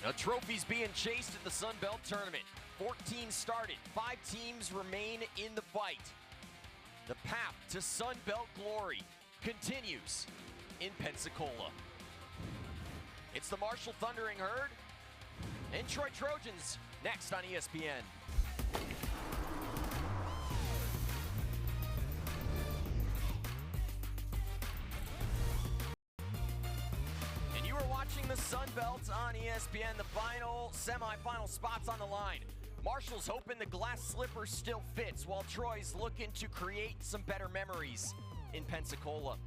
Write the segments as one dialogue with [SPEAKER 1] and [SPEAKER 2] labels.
[SPEAKER 1] The trophy's being chased at the Sun Belt Tournament. 14 started, 5 teams remain in the fight. The path to Sun Belt glory continues in Pensacola. It's the Marshall Thundering Herd and Troy Trojans next on ESPN. And you are watching the Sun Belt on ESPN, the final semifinal spots on the line. Marshall's hoping the glass slipper still fits, while Troy's looking to create some better memories in Pensacola.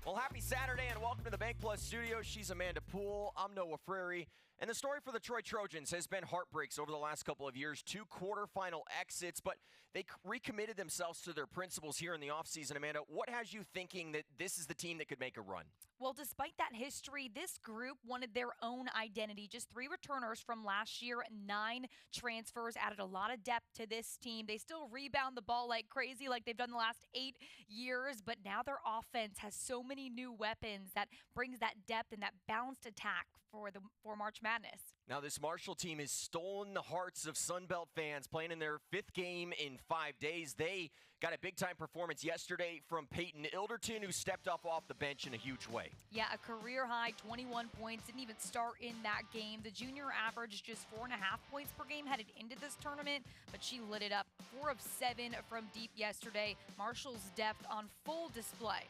[SPEAKER 1] Well, happy Saturday and welcome to the Bank Plus studio. She's Amanda Poole. I'm Noah Frary. And the story for the Troy Trojans has been heartbreaks over the last couple of years. 2 quarterfinal exits, but they recommitted themselves to their principles here in the offseason. Amanda, what has you thinking that this is the team that could make a run?
[SPEAKER 2] Well, despite that history, this group wanted their own identity. Just 3 returners from last year, 9 transfers, added a lot of depth to this team. They still rebound the ball like crazy, like they've done the last 8 years, but now their offense has so many new weapons that brings that depth and that balanced attack for March Madness.
[SPEAKER 1] Now, this Marshall team has stolen the hearts of Sun Belt fans, playing in their 5th game in 5 days. They got a big-time performance yesterday from Peyton Ilderton, who stepped off the bench in a huge way.
[SPEAKER 2] Yeah, a career-high 21 points. Didn't even start in that game. The junior averaged just 4.5 points per game headed into this tournament, but she lit it up. 4 of 7 from deep yesterday. Marshall's depth on full display.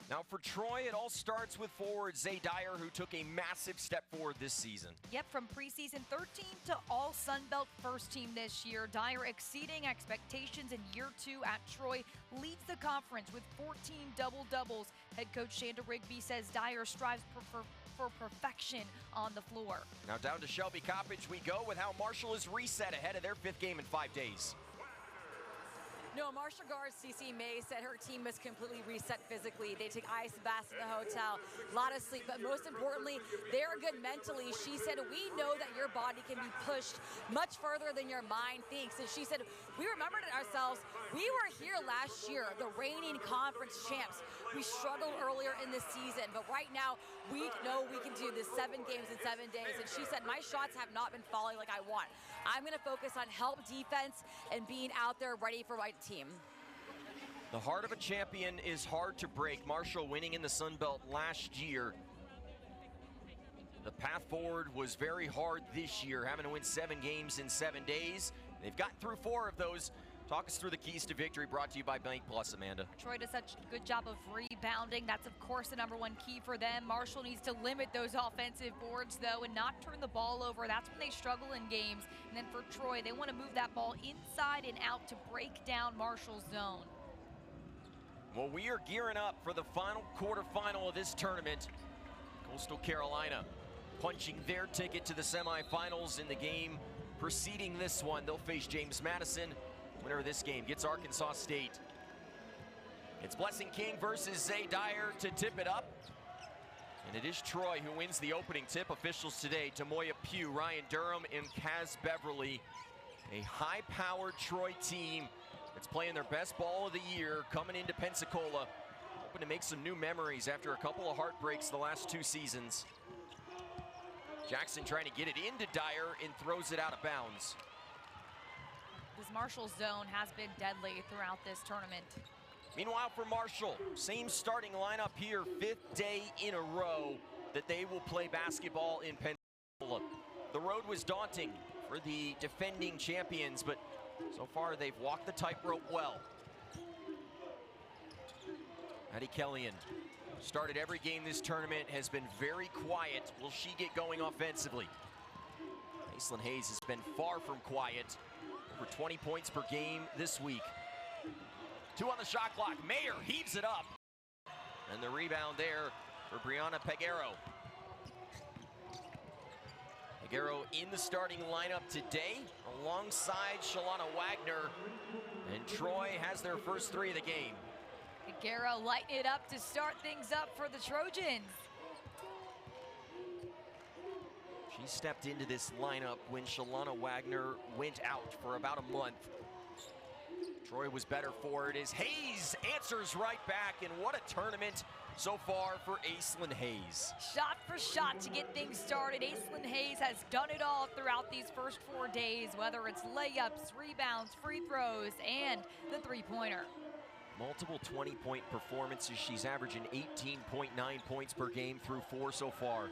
[SPEAKER 1] Now for Troy, it all starts with forward Zay Dyer, who took a massive step forward this season.
[SPEAKER 2] Yep, from preseason 13 to all Sun Belt first team this year. Dyer exceeding expectations in year 2 at Troy, leads the conference with 14 double-doubles. Head coach Shanda Rigby says Dyer strives for perfection on the floor.
[SPEAKER 1] Now down to Shelby Coppage we go with how Marshall is reset ahead of their 5th game in 5 days.
[SPEAKER 3] No, Marshall guard CeCe May said her team was completely reset physically. They take ice baths in the hotel, a lot of sleep, but most importantly, they're good mentally. She said, we know that your body can be pushed much further than your mind thinks. And she said, we remembered it ourselves. We were here last year, the reigning conference champs. We struggled earlier in the season, but right now, we know we can do this 7 games in 7 days. And she said, my shots have not been falling like I want. I'm going to focus on help defense and being out there ready for my team.
[SPEAKER 1] The heart of a champion is hard to break. Marshall winning in the Sun Belt last year. The path forward was very hard this year, having to win 7 games in 7 days. They've gotten through 4 of those. Talk us through the keys to victory, brought to you by Bank Plus, Amanda.
[SPEAKER 2] Troy does such a good job of rebounding. That's, of course, the #1 key for them. Marshall needs to limit those offensive boards, though, and not turn the ball over. That's when they struggle in games. And then for Troy, they want to move that ball inside and out to break down Marshall's zone.
[SPEAKER 1] Well, we are gearing up for the final quarterfinal of this tournament. Coastal Carolina punching their ticket to the semifinals in the game preceding this one. They'll face James Madison. Winner of this game gets Arkansas State. It's Blessing King versus Zay Dyer to tip it up. And it is Troy who wins the opening tip. Officials today, Tamoya Pugh, Ryan Durham, and Kaz Beverly. A high-powered Troy team that's playing their best ball of the year, coming into Pensacola, hoping to make some new memories after a couple of heartbreaks the last 2 seasons. Jackson trying to get it into Dyer and throws it out of bounds.
[SPEAKER 2] This Marshall zone has been deadly throughout this tournament.
[SPEAKER 1] Meanwhile for Marshall, same starting lineup here, 5th day in a row that they will play basketball in Pensacola. The road was daunting for the defending champions, but so far they've walked the tightrope well. Addie Kellyan started every game this tournament, has been very quiet. Will she get going offensively? Aislinn Hayes has been far from quiet. Over 20 points per game this week. 2 on the shot clock. Mayer heaves it up. And the rebound there for Brianna Peguero. Peguero in the starting lineup today alongside Shalana Wagner. And Troy has their first 3 of the game.
[SPEAKER 2] Peguero lighting it up to start things up for the Trojans.
[SPEAKER 1] She stepped into this lineup when Shalana Wagner went out for about a month. Troy was better for it as Hayes answers right back, and what a tournament so far for Aislinn Hayes.
[SPEAKER 2] Shot for shot to get things started. Aislinn Hayes has done it all throughout these first 4 days, whether it's layups, rebounds, free throws, and the three-pointer.
[SPEAKER 1] Multiple 20-point performances. She's averaging 18.9 points per game through 4 so far.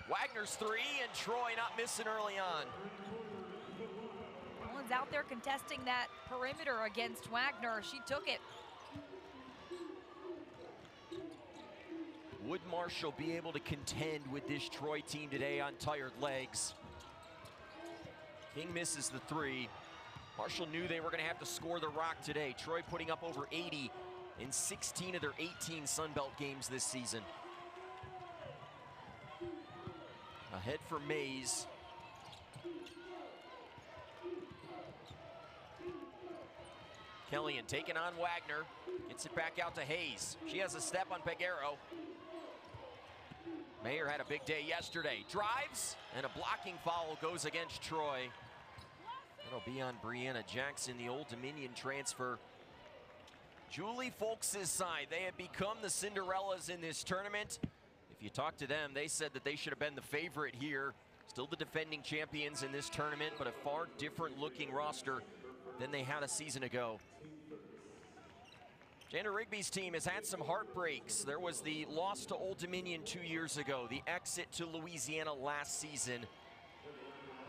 [SPEAKER 1] Wagner's three, and Troy not missing early on.
[SPEAKER 2] One's out there contesting that perimeter against Wagner. She took it.
[SPEAKER 1] Would Marshall be able to contend with this Troy team today on tired legs? King misses the three. Marshall knew they were going to have to score the rock today. Troy putting up over 80 in 16 of their 18 Sun Belt games this season. Ahead for Mays. Kellyan taking on Wagner. Gets it back out to Hayes. She has a step on Peguero. Mayer had a big day yesterday. Drives, and a blocking foul goes against Troy. That'll be on Brianna Jackson, the Old Dominion transfer. Julie Folks' side, they have become the Cinderellas in this tournament. If you talk to them, they said that they should have been the favorite here. Still the defending champions in this tournament, but a far different looking roster than they had a season ago. Jana Rigby's team has had some heartbreaks. There was the loss to Old Dominion 2 years ago, the exit to Louisiana last season.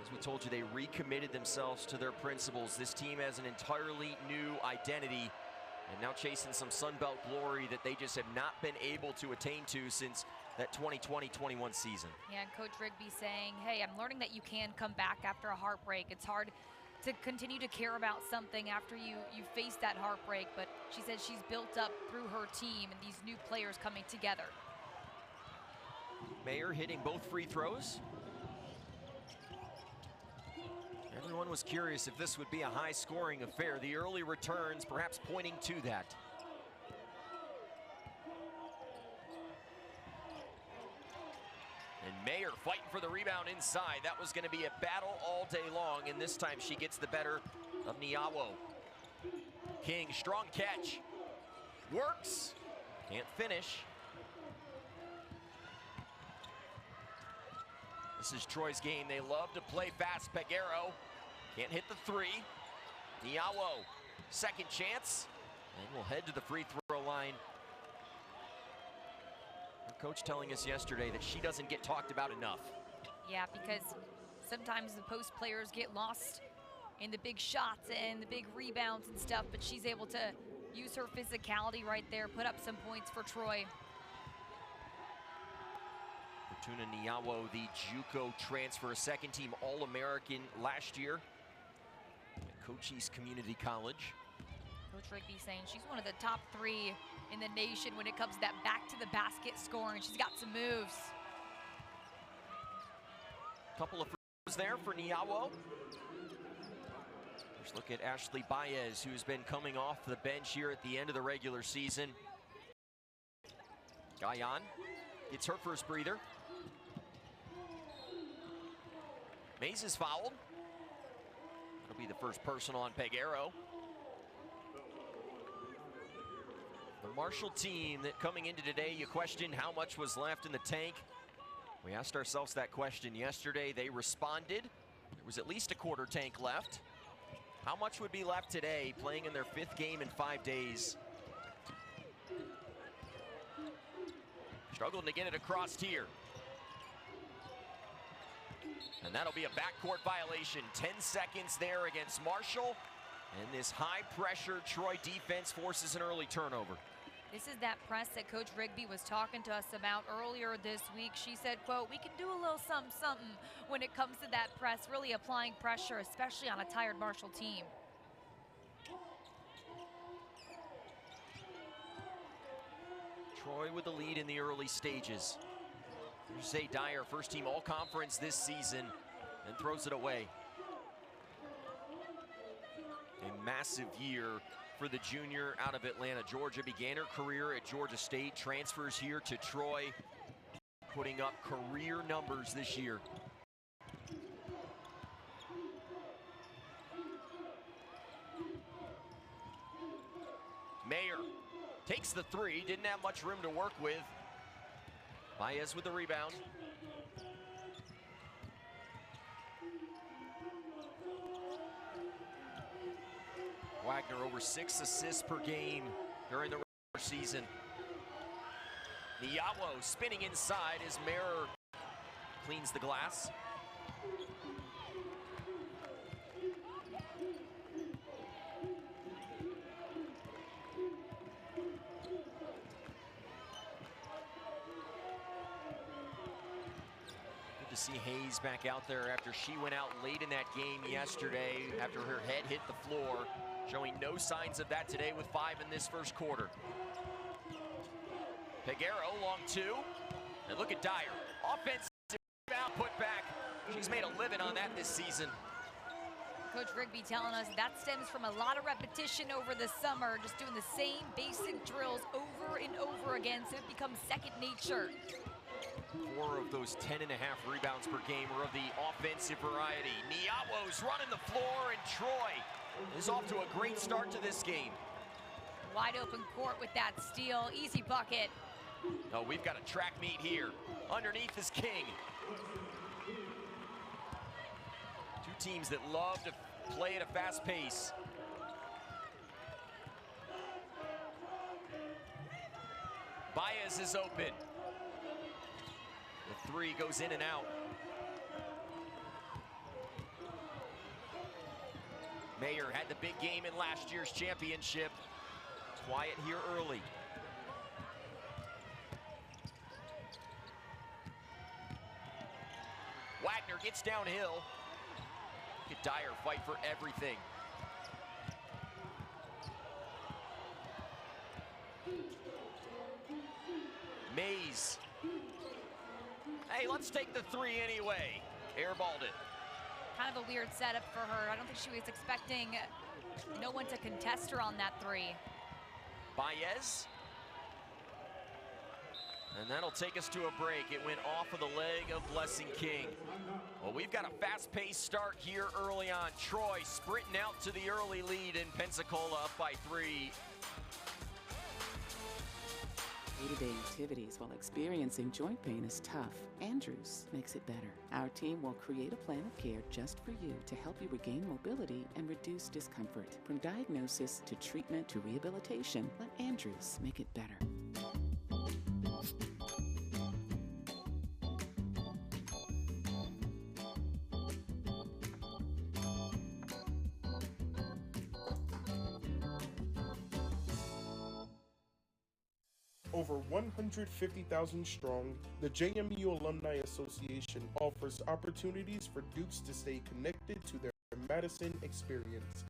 [SPEAKER 1] As we told you, they recommitted themselves to their principles. This team has an entirely new identity and now chasing some Sun Belt glory that they just have not been able to attain to since that 2020-21 season.
[SPEAKER 2] Yeah, and Coach Rigby saying, hey, I'm learning that you can come back after a heartbreak. It's hard to continue to care about something after you face that heartbreak, but she says she's built up through her team and these new players coming together.
[SPEAKER 1] Mayer hitting both free throws. Everyone was curious if this would be a high-scoring affair. The early returns perhaps pointing to that. And Mayer fighting for the rebound inside. That was going to be a battle all day long, and this time she gets the better of Niawo. King, strong catch. Works. Can't finish. This is Troy's game. They love to play fast. Peguero can't hit the three. Niawo, second chance, and we'll head to the free throw line. Her coach telling us yesterday that she doesn't get talked about enough.
[SPEAKER 2] Yeah, because sometimes the post players get lost in the big shots and the big rebounds and stuff, but she's able to use her physicality right there, put up some points for Troy.
[SPEAKER 1] Fortuna Niawo, the JUCO transfer, second-team All-American last year at Cochise Community College.
[SPEAKER 2] Coach Rigby saying she's one of the top 3 in the nation when it comes to that back-to-the-basket scoring. She's got some moves.
[SPEAKER 1] Couple of free throws there for Niawo. Let's look at Ashley Baez, who's been coming off the bench here at the end of the regular season. Gayan gets her first breather. Mays is fouled. That'll be the first personal on Peguero. The Marshall team that coming into today, you questioned how much was left in the tank. We asked ourselves that question yesterday. They responded. There was at least a quarter tank left. How much would be left today, playing in their 5th game in 5 days? Struggling to get it across here. And that'll be a backcourt violation. 10 seconds there against Marshall. And this high-pressure Troy defense forces an early turnover.
[SPEAKER 2] This is that press that Coach Rigby was talking to us about earlier this week. She said, quote, we can do a little something when it comes to that press, really applying pressure, especially on a tired Marshall team.
[SPEAKER 1] Troy with the lead in the early stages. Here's Zay Dyer, first team all-conference this season, and throws it away. A massive year for the junior out of Atlanta, Georgia. Began her career at Georgia State, transfers here to Troy, putting up career numbers this year. Mayer Takes the three, didn't have much room to work with. Baez with the rebound. Wagner over 6 assists per game during the regular season. Niawo spinning inside as Mayer cleans the glass. Good to see Hayes back out there after she went out late in that game yesterday after her head hit the floor, showing no signs of that today with 5 in this first quarter. Peguero, long 2. And look at Dyer. Offensive rebound, put back. She's made a living on that this season.
[SPEAKER 2] Coach Rigby telling us that stems from a lot of repetition over the summer, just doing the same basic drills over and over again, so it becomes second nature.
[SPEAKER 1] 4 of those 10.5 rebounds per game are of the offensive variety. Niawo's running the floor, and Troy is off to a great start to this game.
[SPEAKER 2] Wide open court with that steal, easy bucket.
[SPEAKER 1] Oh, we've got a track meet here. Underneath is King. Two teams that love to play at a fast pace. Baez is open. The 3 goes in and out. Mayer had the big game in last year's championship. Quiet here early. Wagner gets downhill. Look at Dyer fight for everything. Mays. Hey, let's take the 3 anyway. Airballed it.
[SPEAKER 2] Kind of a weird setup for her. I don't think she was expecting no one to contest her on that 3.
[SPEAKER 1] Baez. And that'll take us to a break. It went off of the leg of Blessing King. Well, we've got a fast-paced start here early on. Troy sprinting out to the early lead in Pensacola, up by 3.
[SPEAKER 4] Day-to-day activities while experiencing joint pain is tough. Andrews makes it better. Our team will create a plan of care just for you to help you regain mobility and reduce discomfort. From diagnosis to treatment to rehabilitation, let Andrews make it better.
[SPEAKER 5] Over 150,000 strong, the JMU Alumni Association offers opportunities for Dukes to stay connected to their Madison experience.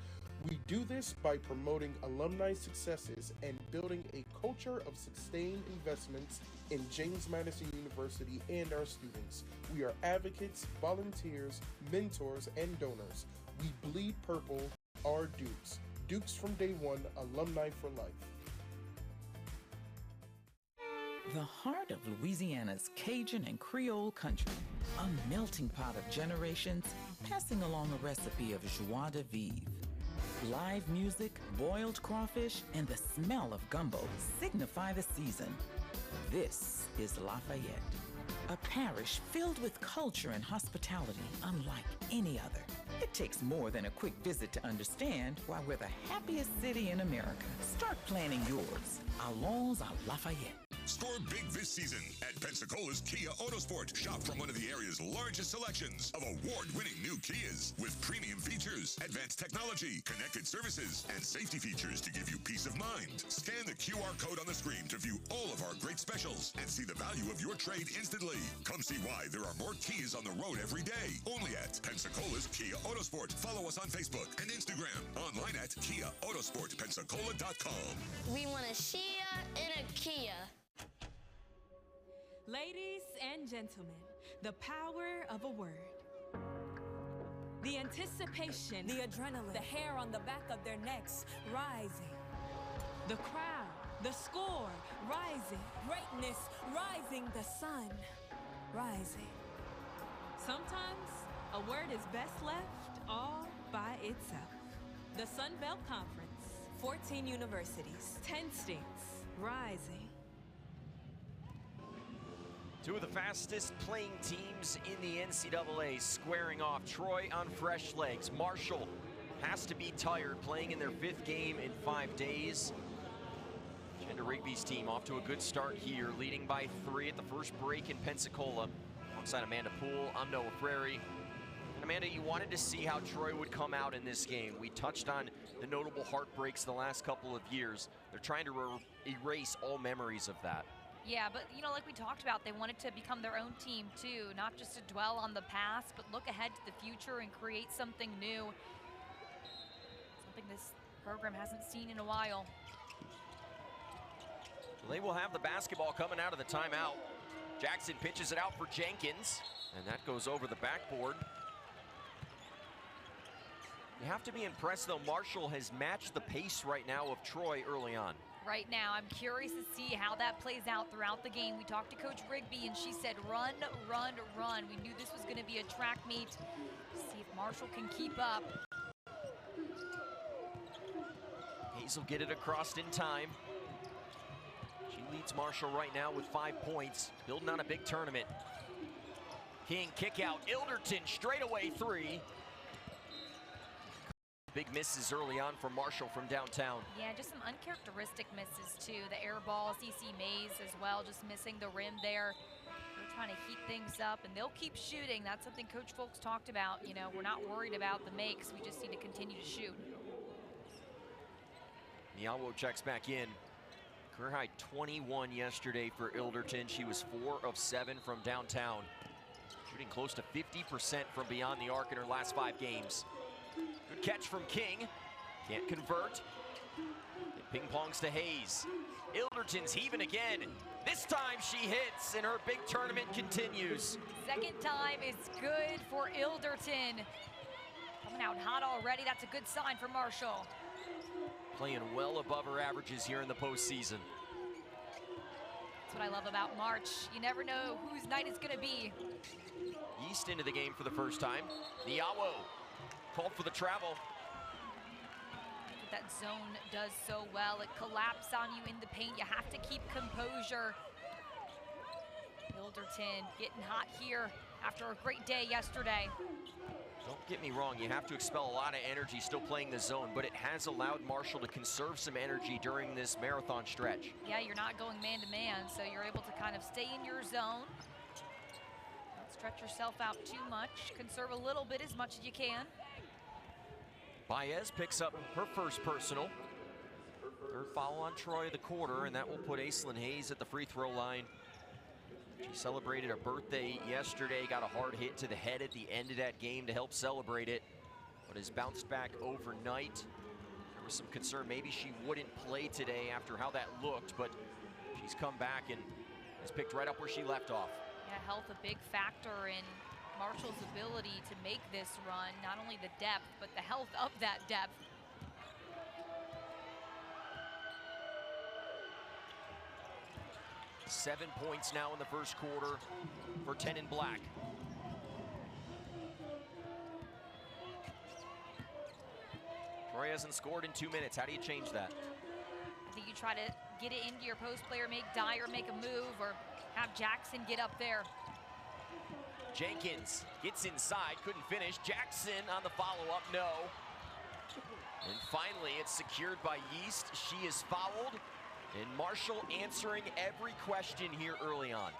[SPEAKER 5] We do this by promoting alumni successes and building a culture of sustained investments in James Madison University and our students. We are advocates, volunteers, mentors, and donors. We bleed purple, our Dukes. Dukes from day one, alumni for life.
[SPEAKER 6] The heart of Louisiana's Cajun and Creole country, a melting pot of generations passing along a recipe of joie de vivre. Live music, boiled crawfish, and the smell of gumbo signify the season. This is Lafayette, a parish filled with culture and hospitality unlike any other. It takes more than a quick visit to understand why we're the happiest city in America. Start planning yours. Allons à Lafayette.
[SPEAKER 7] Score big this season at Pensacola's Kia Autosport. Shop from one of the area's largest selections of award-winning new Kias with premium features, advanced technology, connected services, and safety features to give you peace of mind. Scan the QR code on the screen to view all of our great specials and see the value of your trade instantly. Come see why there are more Kias on the road every day. Only at Pensacola's Kia Autosport. Follow us on Facebook and Instagram. Online at KiaAutosportPensacola.com.
[SPEAKER 8] We want a Shia and a Kia.
[SPEAKER 9] Ladies and gentlemen, the power of a word. The anticipation, the adrenaline, the hair on the back of their necks rising. The crowd, the score rising. Greatness rising, the sun rising. Sometimes a word is best left all by itself. The Sun Belt Conference, 14 universities, 10 states, rising.
[SPEAKER 1] Two of the fastest playing teams in the NCAA squaring off. Troy on fresh legs. Marshall has to be tired, playing in their 5th game in 5 days. Gender Rigby's team off to a good start here, leading by 3 at the first break in Pensacola. Alongside Amanda Poole, I'm Noah Frary. And Amanda, you wanted to see how Troy would come out in this game. We touched on the notable heartbreaks the last couple of years. They're trying to erase all memories of that.
[SPEAKER 2] Yeah, but you know, like we talked about, they wanted to become their own team too, not just to dwell on the past, but look ahead to the future and create something new. Something this program hasn't seen in a while.
[SPEAKER 1] They will have the basketball coming out of the timeout. Jackson pitches it out for Jenkins, and that goes over the backboard. You have to be impressed, though. Marshall has matched the pace right now of Troy early on.
[SPEAKER 2] Right now, I'm curious to see how that plays out throughout the game. We talked to Coach Rigby, and she said, run, run, run. We knew this was going to be a track meet. See if Marshall can keep up.
[SPEAKER 1] Hayes will get it across in time. She leads Marshall right now with 5 points, building on a big tournament. King kick out, Ilderton straightaway 3. Big misses early on from Marshall from downtown.
[SPEAKER 2] Yeah, just some uncharacteristic misses too. The air ball, CC Mays as well, just missing the rim there. They're trying to heat things up, and they'll keep shooting. That's something Coach Folks talked about. You know, we're not worried about the makes. We just need to continue to shoot.
[SPEAKER 1] Niawo checks back in. Career high 21 yesterday for Ilderton. She was 4 of 7 from downtown. Shooting close to 50% from beyond the arc in her last 5 games. Good catch from King. Can't convert. It ping-pongs to Hayes. Ilderton's heaving again. This time she hits, and her big tournament continues.
[SPEAKER 2] Second time is good for Ilderton. Coming out hot already. That's a good sign for Marshall.
[SPEAKER 1] Playing well above her averages here in the postseason.
[SPEAKER 2] That's what I love about March. You never know whose night it's going to be.
[SPEAKER 1] East into the game for the first time. Niawo called for the travel.
[SPEAKER 2] That zone does so well. It collapses on you in the paint. You have to keep composure. Ilderton getting hot here after a great day yesterday.
[SPEAKER 1] Don't get me wrong, you have to expel a lot of energy still playing the zone, but it has allowed Marshall to conserve some energy during this marathon stretch.
[SPEAKER 2] Yeah, you're not going man-to-man, so you're able to kind of stay in your zone. Don't stretch yourself out too much. Conserve a little bit, as much as you can.
[SPEAKER 1] Baez picks up her first personal. Third foul on Troy of the quarter, and that will put Aislinn Hayes at the free throw line. She celebrated her birthday yesterday, got a hard hit to the head at the end of that game to help celebrate it, but has bounced back overnight. There was some concern maybe she wouldn't play today after how that looked, but she's come back and has picked right up where she left off.
[SPEAKER 2] Yeah, health a big factor in Marshall's ability to make this run, not only the depth, but the health of that depth.
[SPEAKER 1] Seven points now in the first quarter for 10 in black. Troy hasn't scored in 2 minutes. How do you change that?
[SPEAKER 2] I think you try to get it into your post player, make Dyer make a move, or have Jackson get up there.
[SPEAKER 1] Jenkins gets inside, couldn't finish. Jackson on the follow-up, no. And finally, it's secured by Yeast. She is fouled, and Marshall answering every question here early on.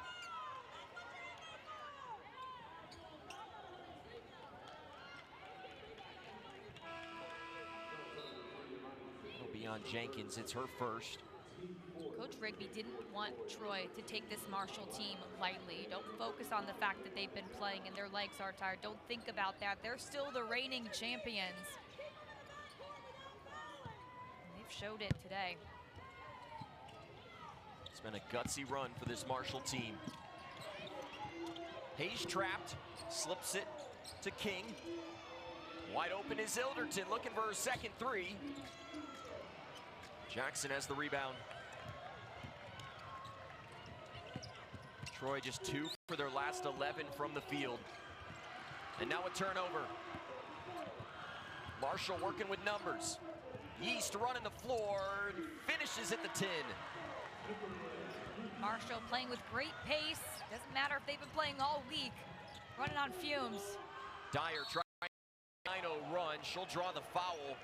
[SPEAKER 1] It'll be on Jenkins, it's her first.
[SPEAKER 2] Coach Rigby didn't want Troy to take this Marshall team lightly. Don't focus on the fact that they've been playing and their legs are tired. Don't think about that. They're still the reigning champions. And they've showed it today.
[SPEAKER 1] It's been a gutsy run for this Marshall team. Hayes trapped, slips it to King. Wide open is Ilderton, looking for her second three. Jackson has the rebound. Troy just 2 for their last 11 from the field. And now a turnover. Marshall working with numbers. Yeast running the floor, finishes at the 10.
[SPEAKER 2] Marshall playing with great pace. Doesn't matter if they've been playing all week. Running on fumes.
[SPEAKER 1] Dyer trying a 9-0 run. She'll draw the foul.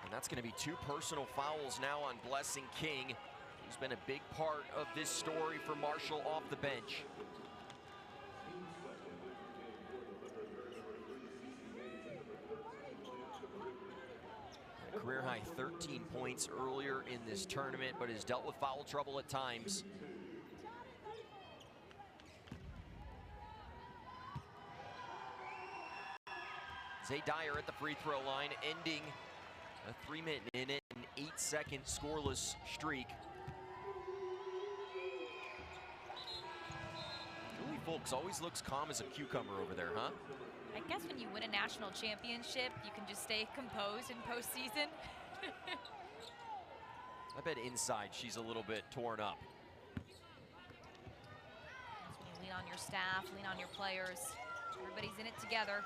[SPEAKER 1] And that's going to be 2 personal fouls now on Blessing King, who's been a big part of this story for Marshall off the bench. A career-high 13 points earlier in this tournament, but has dealt with foul trouble at times. Zay Dyer at the free throw line, ending a 3-minute and 8-second scoreless streak. Julie Folks always looks calm as a cucumber over there, huh?
[SPEAKER 2] I guess when you win a national championship, you can just stay composed in postseason.
[SPEAKER 1] I bet inside she's a little bit torn up.
[SPEAKER 2] That's when you lean on your staff, lean on your players. Everybody's in it together.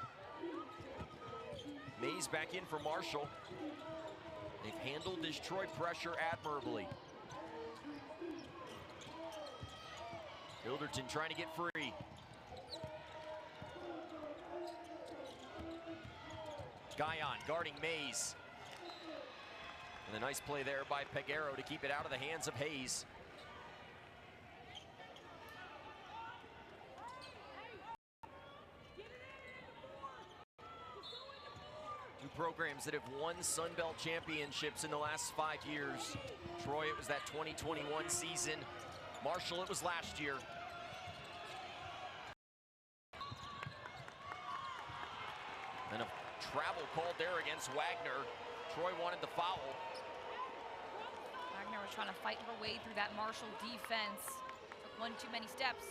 [SPEAKER 1] Mays back in for Marshall. They've handled this Troy pressure admirably. Ilderton trying to get free. Guyon guarding Mays. And a nice play there by Peguero to keep it out of the hands of Hayes. Two programs that have won Sun Belt championships in the last 5 years. Troy, it was that 2021 season. Marshall, it was last year. And a travel called there against Wagner. Troy wanted the foul.
[SPEAKER 2] Wagner was trying to fight her way through that Marshall defense. Took one too many steps.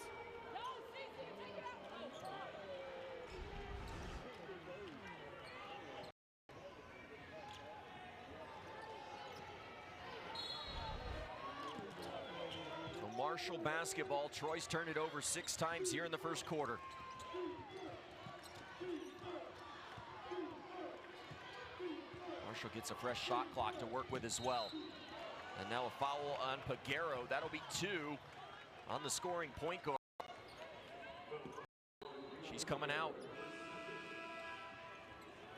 [SPEAKER 1] Marshall basketball. Troy's turned it over 6 times here in the first quarter. Marshall gets a fresh shot clock to work with as well. And now a foul on Peguero. That'll be 2 on the scoring point guard. She's coming out.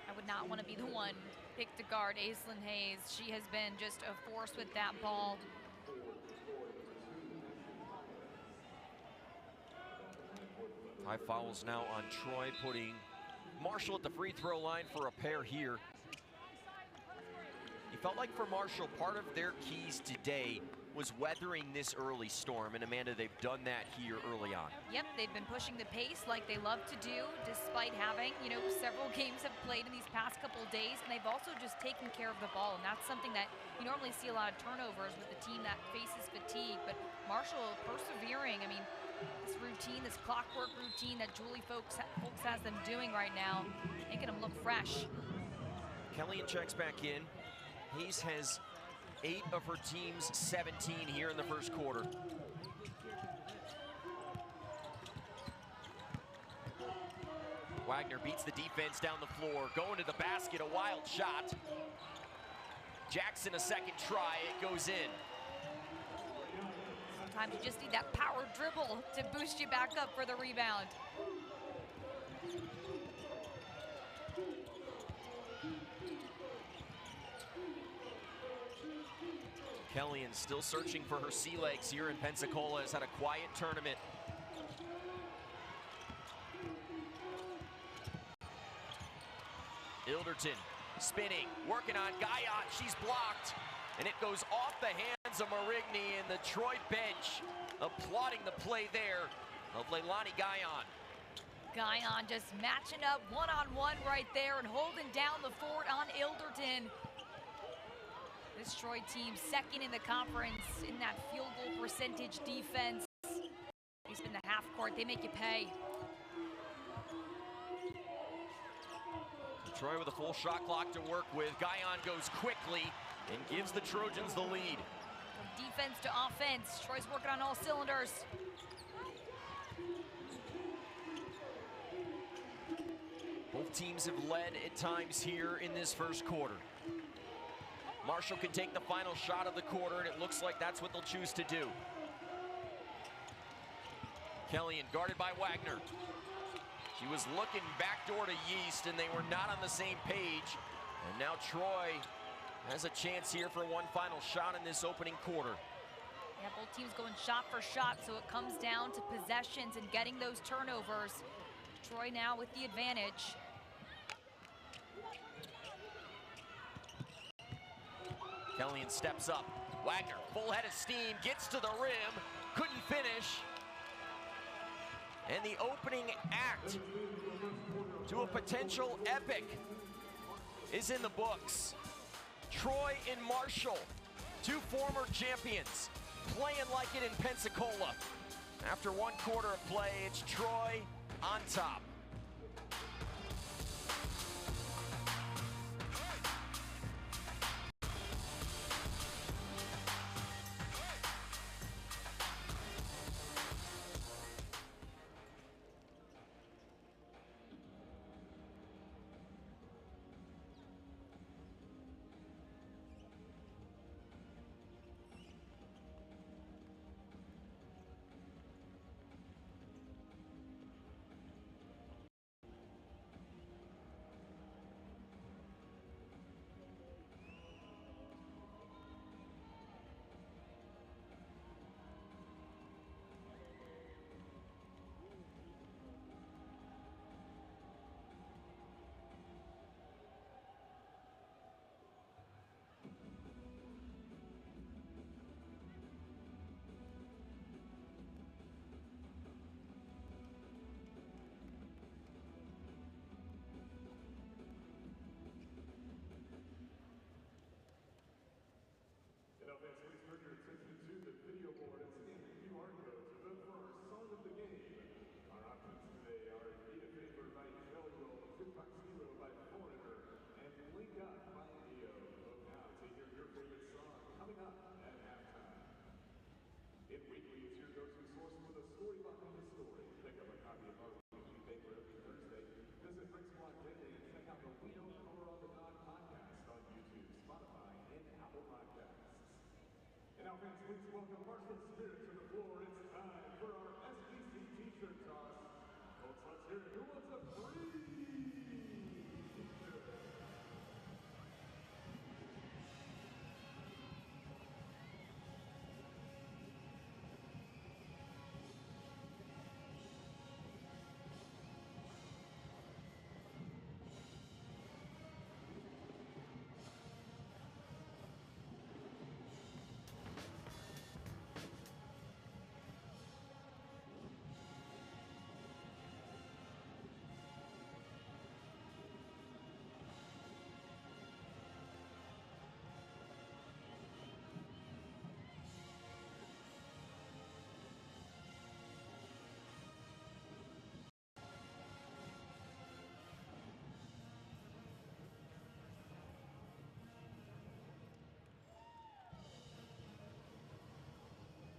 [SPEAKER 2] I would not want to be the one picked to guard Aislinn Hayes. She has been just a force with that ball.
[SPEAKER 1] High fouls now on Troy, putting Marshall at the free throw line for a pair here. It felt like for Marshall, part of their keys today was weathering this early storm, and Amanda, they've done that here early on.
[SPEAKER 2] Yep, they've been pushing the pace like they love to do, despite having, several games have played in these past couple of days, and they've also just taken care of the ball, and that's something that you normally see a lot of turnovers with a team that faces fatigue, but Marshall persevering. I mean, this routine, this clockwork routine that Julie Folks has them doing right now, making them look fresh.
[SPEAKER 1] Kellyan checks back in. Hayes has 8 of her team's 17 here in the first quarter. Wagner beats the defense down the floor, going to the basket, a wild shot. Jackson a second try, it goes in.
[SPEAKER 2] Sometimes you just need that power dribble to boost you back up for the rebound.
[SPEAKER 1] Kellyan still searching for her sea legs here in Pensacola, has had a quiet tournament. Ilderton spinning, working on Guyon, she's blocked. And it goes off the hands of Marigny, and the Troy bench applauding the play there of Leilani Guyon.
[SPEAKER 2] Guyon just matching up one-on-one right there and holding down the fort on Ilderton. This Troy team second in the conference in that field goal percentage defense. He's been the half court, they make you pay.
[SPEAKER 1] Troy with a full shot clock to work with. Guyon goes quickly and gives the Trojans the lead.
[SPEAKER 2] From defense to offense, Troy's working on all cylinders.
[SPEAKER 1] Both teams have led at times here in this first quarter. Marshall can take the final shot of the quarter, and it looks like that's what they'll choose to do. Kellyan guarded by Wagner. She was looking backdoor to Yeast, and they were not on the same page. And now Troy has a chance here for one final shot in this opening quarter.
[SPEAKER 2] Yeah, both teams going shot for shot, so it comes down to possessions and getting those turnovers. Troy now with the advantage.
[SPEAKER 1] Kellyan steps up. Wagner, full head of steam, gets to the rim, couldn't finish. And the opening act to a potential epic is in the books. Troy and Marshall, two former champions, playing like it in Pensacola. After one quarter of play, it's Troy on top.
[SPEAKER 10] Please welcome Marshall Spirit to the floor. It's time for our SEC t-shirt toss. Folks, let's hear it. Who wants a free t-shirt?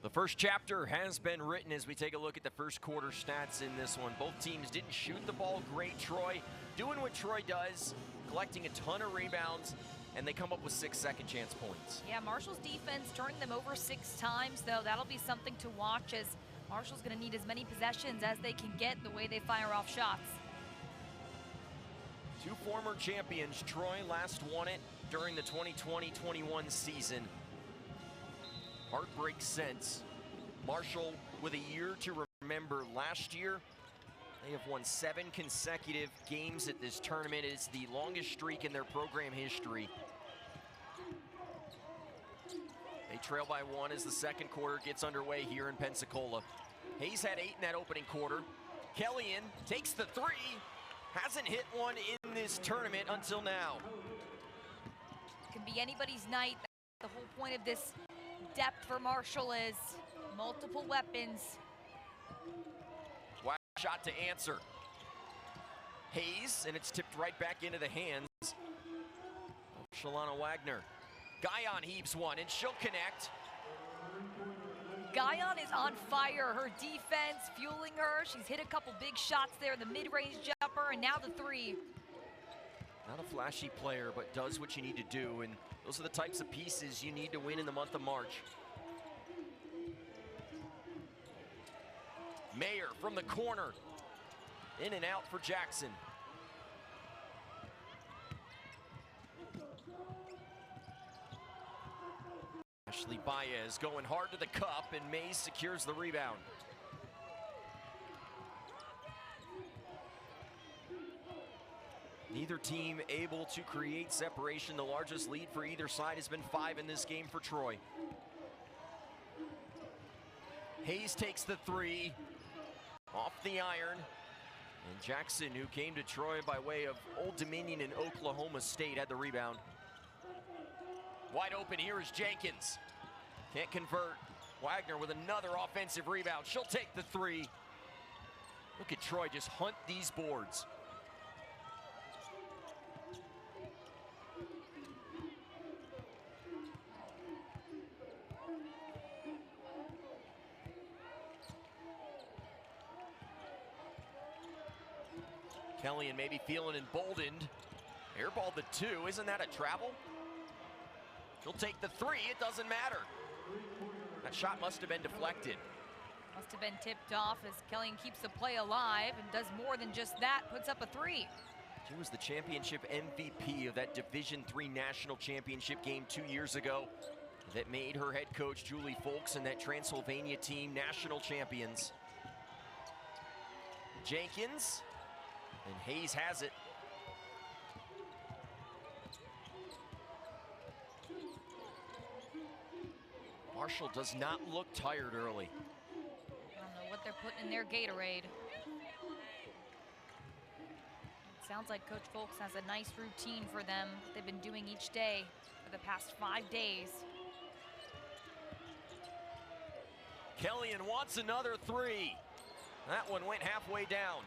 [SPEAKER 1] The first chapter has been written as we take a look at the first quarter stats in this one. Both teams didn't shoot the ball great. Troy doing what Troy does, collecting a ton of rebounds, and they come up with 6 second chance points.
[SPEAKER 2] Yeah, Marshall's defense turning them over 6 times, though. That'll be something to watch, as Marshall's going to need as many possessions as they can get the way they fire off shots.
[SPEAKER 1] Two former champions. Troy last won it during the 2020-21 season. Heartbreak sense. Marshall with a year to remember. Last year, they have won 7 consecutive games at this tournament. It is the longest streak in their program history. They trail by 1 as the second quarter gets underway here in Pensacola. Hayes had 8 in that opening quarter. Kellyan takes the 3. Hasn't hit one in this tournament until now.
[SPEAKER 2] It can be anybody's night. The whole point of this depth for Marshall is multiple weapons.
[SPEAKER 1] Wide shot to answer. Hayes, and it's tipped right back into the hands of Shalana Wagner. Guyon heaves one, and she'll connect.
[SPEAKER 2] Guyon is on fire. Her defense fueling her. She's hit a couple big shots there, the mid-range jumper, and now the 3.
[SPEAKER 1] Not a flashy player, but does what you need to do, and Those are the types of pieces you need to win in the month of March. Mayer from the corner. In and out for Jackson. Ashley Baez going hard to the cup, and Mays secures the rebound. Neither team able to create separation. The largest lead for either side has been 5 in this game for Troy. Hayes takes the 3 off the iron. And Jackson, who came to Troy by way of Old Dominion and Oklahoma State, had the rebound. Wide open here is Jenkins. Can't convert. Wagner with another offensive rebound. She'll take the 3. Look at Troy just hunt these boards. Kellyan maybe feeling emboldened. Airball the 2, isn't that a travel? She'll take the 3, it doesn't matter. That shot must have been deflected.
[SPEAKER 2] Must have been tipped off as Kellyan keeps the play alive and does more than just that, puts up a 3.
[SPEAKER 1] She was the championship MVP of that Division III National Championship game 2 years ago that made her head coach Julie Folks and that Transylvania team national champions. Jenkins, and Hayes has it. Marshall does not look tired early.
[SPEAKER 2] I don't know what they're putting in their Gatorade. It sounds like Coach Folks has a nice routine for them they've been doing each day for the past 5 days.
[SPEAKER 1] Kellyan wants another 3. That one went halfway down.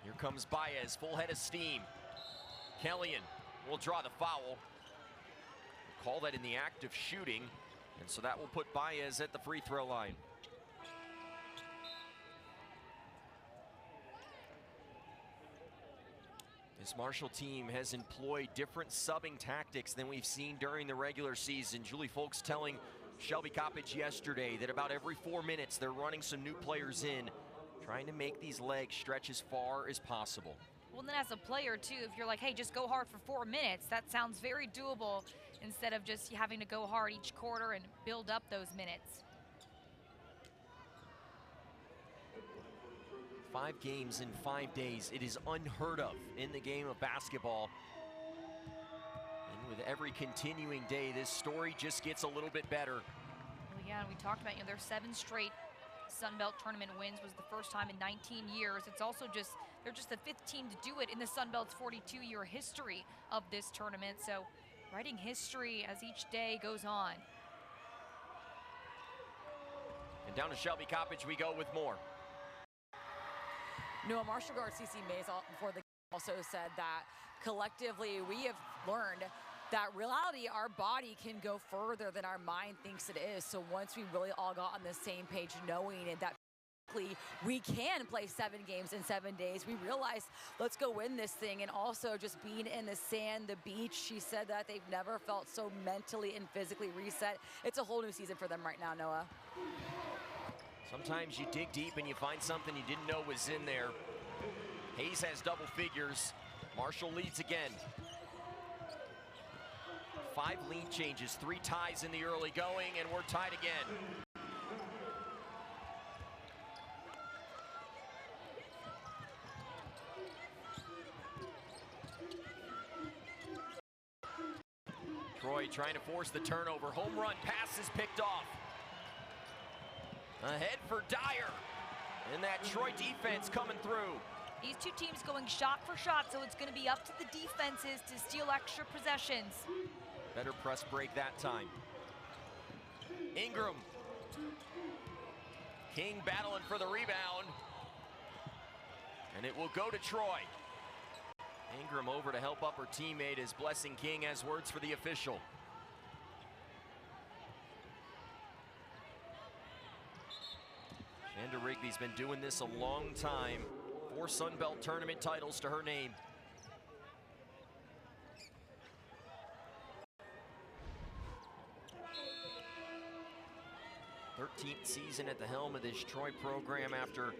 [SPEAKER 1] Here comes Baez, full head of steam. Kellyan will draw the foul. Call that in the act of shooting, and so that will put Baez at the free throw line. This Marshall team has employed different subbing tactics than we've seen during the regular season. Julie Folks telling Shelby Coppage yesterday that about every 4 minutes they're running some new players in, trying to make these legs stretch as far as possible.
[SPEAKER 2] Well, then as a player too, if you're like, hey, just go hard for 4 minutes, that sounds very doable instead of just having to go hard each quarter and build up those minutes.
[SPEAKER 1] 5 games in 5 days. It is unheard of in the game of basketball. And with every continuing day, this story just gets a little bit better.
[SPEAKER 2] Well, yeah, and we talked about, their 7 straight Sun Belt tournament wins was the first time in 19 years. It's also they're just the 5th team to do it in the Sun Belt's 42-year history of this tournament. So writing history as each day goes on.
[SPEAKER 1] And down to Shelby Coppage we go with more.
[SPEAKER 3] Noah, Marshall guard CeCe Mays before the game also said that collectively we have learned that reality, our body can go further than our mind thinks it is. So once we really all got on the same page, knowing that we can play 7 games in 7 days, we realized, let's go win this thing. And also just being in the sand, the beach, she said that they've never felt so mentally and physically reset. It's a whole new season for them right now, Noah.
[SPEAKER 1] Sometimes you dig deep and you find something you didn't know was in there. Hayes has double figures. Marshall leads again. 5 lead changes, 3 ties in the early going, and we're tied again. Troy trying to force the turnover. Home run pass is picked off. Ahead for Dyer. And that Troy defense coming through.
[SPEAKER 2] These 2 teams going shot for shot, so it's going to be up to the defenses to steal extra possessions.
[SPEAKER 1] Better press break that time. Ingram. King battling for the rebound. And it will go to Troy. Ingram over to help up her teammate as Blessing King has words for the official. Shanda Rigby's been doing this a long time. 4 Sun Belt tournament titles to her name. 13th season at the helm of this Troy program after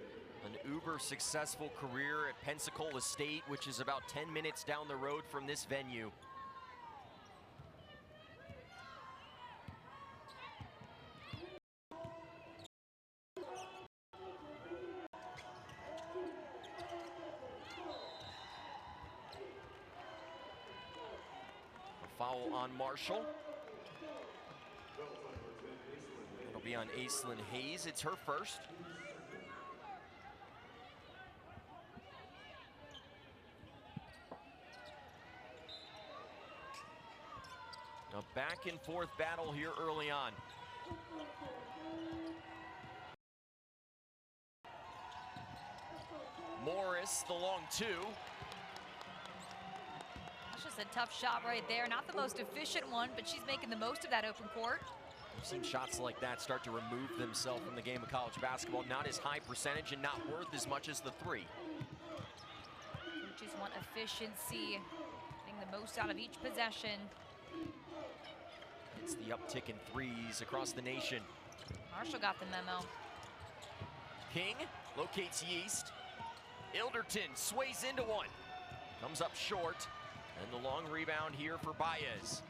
[SPEAKER 1] an uber successful career at Pensacola State, which is about 10 minutes down the road from this venue. A foul on Marshall. It'll be on Aislinn Hayes. It's her first. A back and forth battle here early on. Morris, the long two.
[SPEAKER 2] That's just a tough shot right there. Not the most efficient one, but she's making the most of that open court.
[SPEAKER 1] We've seen shots like that start to remove themselves from the game of college basketball. Not as high percentage and not worth as much as the three.
[SPEAKER 2] Coaches want efficiency, getting the most out of each possession.
[SPEAKER 1] It's the uptick in threes across the nation.
[SPEAKER 2] Marshall got the memo.
[SPEAKER 1] King locates Yeast. Ilderton sways into one. Comes up short. And the long rebound here for Baez.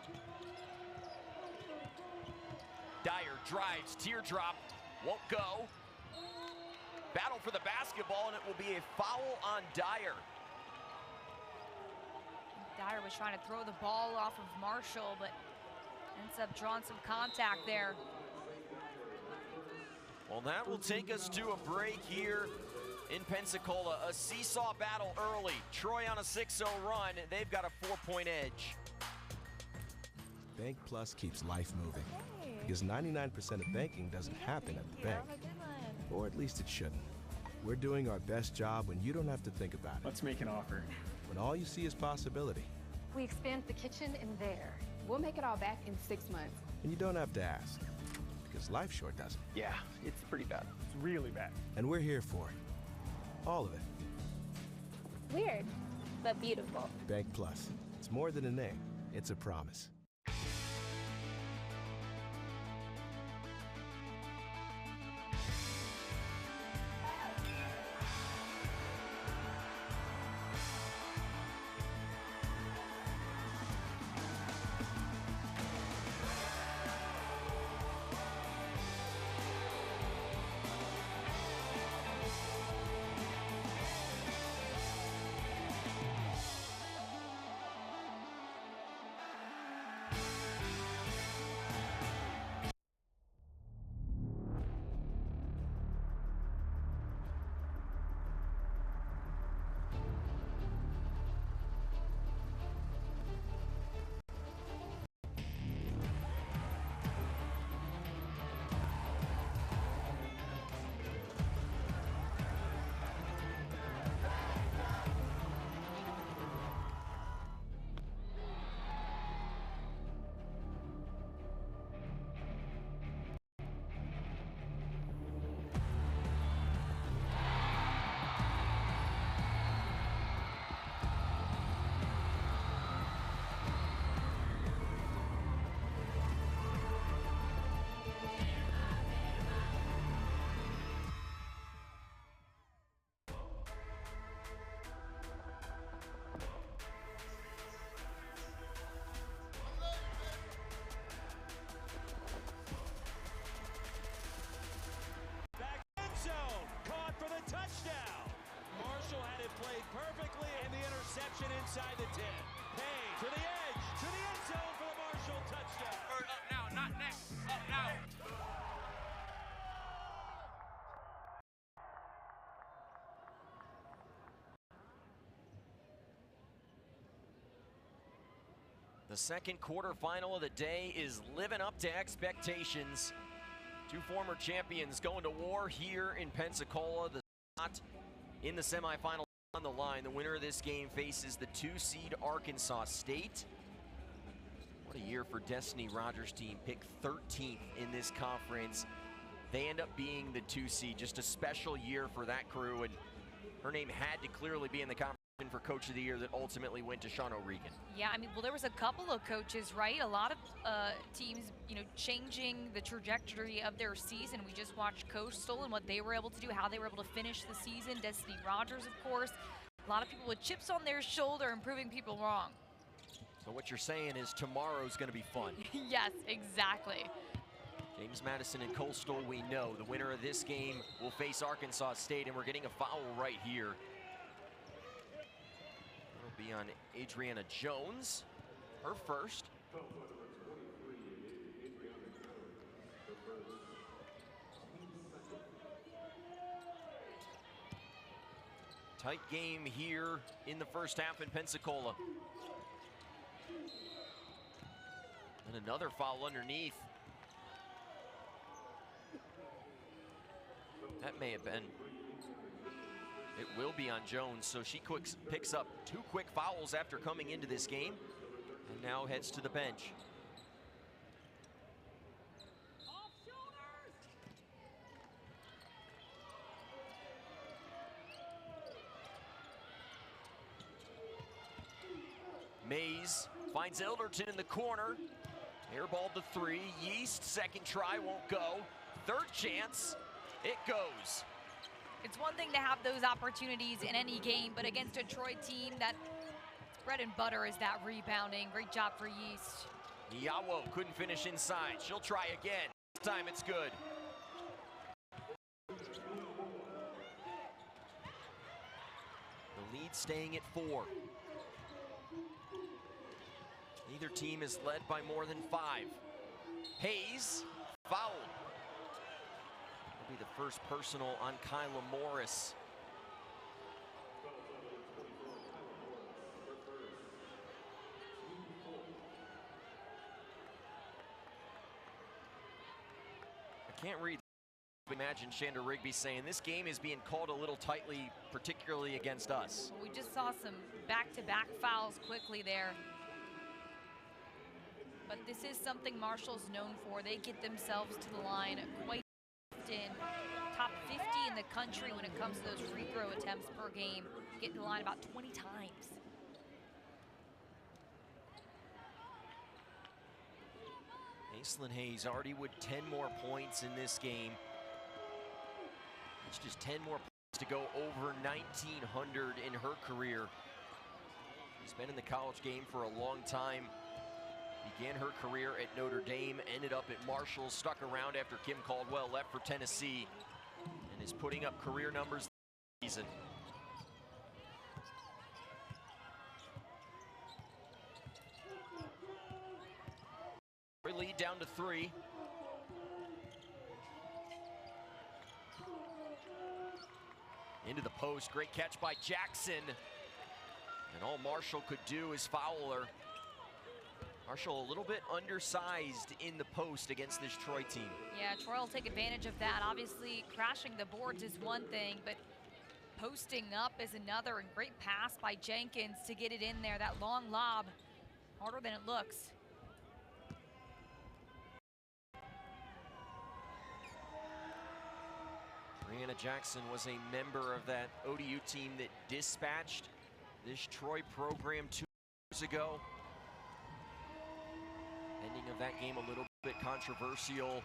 [SPEAKER 1] Dyer drives, teardrop, won't go. Battle for the basketball, and it will be a foul on Dyer.
[SPEAKER 2] Dyer was trying to throw the ball off of Marshall, but ends up drawing some contact there.
[SPEAKER 1] Well, that will take us to a break here in Pensacola. A seesaw battle early. Troy on a 6-0 run. They've got a 4-point edge.
[SPEAKER 11] Bank Plus keeps life moving. Because 99% of banking doesn't happen at the bank. Or at least it shouldn't. We're doing our best job when you don't have to think about it.
[SPEAKER 12] Let's make an offer.
[SPEAKER 11] When all you see is possibility.
[SPEAKER 13] We expand the kitchen in there. We'll make it all back in 6 months.
[SPEAKER 11] And you don't have to ask. Because life sure doesn't.
[SPEAKER 12] Yeah, it's pretty bad. It's really bad.
[SPEAKER 11] And we're here for it. All of it.
[SPEAKER 13] Weird, but beautiful.
[SPEAKER 11] Bank Plus. It's more than a name. It's a promise.
[SPEAKER 14] Touchdown! Marshall had it played perfectly, and the interception inside the 10. Payne to the edge, to the end zone for the Marshall touchdown. Up now, not next. Up now.
[SPEAKER 1] The second quarterfinal of the day is living up to expectations. Two former champions going to war here in Pensacola. The spot in the semifinal on the line. The winner of this game faces the 2-seed Arkansas State. What a year for Destiny Rogers' team. Picked 13th in this conference. They end up being the 2-seed. Just a special year for that crew, and her name had to clearly be in the conference. for Coach of the Year that ultimately went to Sean O'Regan.
[SPEAKER 2] Yeah, I mean, well, there was a couple of coaches, right? A lot of teams, changing the trajectory of their season. We just watched Coastal and what they were able to do, how they were able to finish the season. Destiny Rogers, of course. A lot of people with chips on their shoulder and proving people wrong.
[SPEAKER 1] So what you're saying is tomorrow's going to be fun.
[SPEAKER 2] Yes, exactly.
[SPEAKER 1] James Madison and Coastal, we know the winner of this game will face Arkansas State, and we're getting a foul right here. It'll be on Adriana Jones, her first. Tight game here in the first half in Pensacola. And another foul underneath. That may have been. It will be on Jones, so she picks up 2 quick fouls after coming into this game, and now heads to the bench. Mays finds Elderton in the corner. Airballed to 3. Yeast, second try, won't go. Third chance, it goes.
[SPEAKER 2] It's one thing to have those opportunities in any game, but against a Troy team that bread and butter is that rebounding. Great job for Yeast.
[SPEAKER 1] Yawo couldn't finish inside. She'll try again. This time it's good. The lead staying at 4. Neither team is led by more than 5. Hayes, fouled. That'll be the first personal on Kyla Morris. I can't read. Imagine Shanda Rigby saying this game is being called a little tightly, particularly against us.
[SPEAKER 2] Well, we just saw some back-to-back fouls quickly there. But this is something Marshall's known for. They get themselves to the line quite often. Top 50 in the country when it comes to those free throw attempts per game. Get to the line about 20 times.
[SPEAKER 1] Aislinn Hayes already with 10 more points in this game. It's just 10 more points to go over 1,900 in her career. She's been in the college game for a long time. Began her career at Notre Dame, ended up at Marshall, stuck around after Kim Caldwell left for Tennessee, and is putting up career numbers this season. Lead down to 3. Into the post, great catch by Jackson. And all Marshall could do is foul her. Marshall a little bit undersized in the post against this Troy team.
[SPEAKER 2] Yeah, Troy will take advantage of that. Obviously, crashing the boards is one thing, but posting up is another. And great pass by Jenkins to get it in there. That long lob, harder than it looks.
[SPEAKER 1] Brianna Jackson was a member of that ODU team that dispatched this Troy program 2 years ago. Ending of that game a little bit controversial,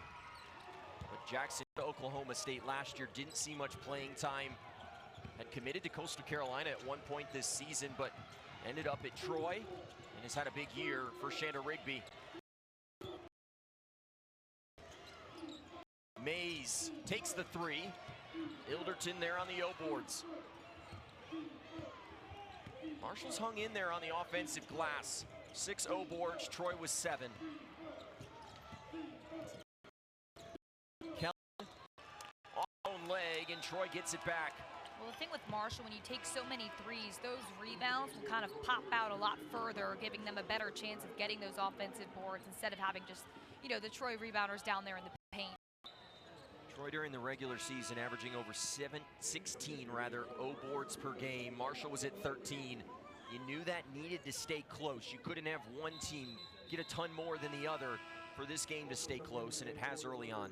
[SPEAKER 1] but Jackson to Oklahoma State last year didn't see much playing time. Had committed to Coastal Carolina at one point this season, but ended up at Troy and has had a big year for Shanda Rigby. Mays takes the 3. Ilderton there on the O-boards. Marshall's hung in there on the offensive glass. 6 O-boards, Troy was 7. Kelly off own leg, and Troy gets it back.
[SPEAKER 2] Well, the thing with Marshall, when you take so many threes, those rebounds will kind of pop out a lot further, giving them a better chance of getting those offensive boards instead of having just, the Troy rebounders down there in the paint.
[SPEAKER 1] Troy during the regular season averaging over 16 O-boards per game. Marshall was at 13. You knew that needed to stay close. You couldn't have one team get a ton more than the other for this game to stay close, and it has early on.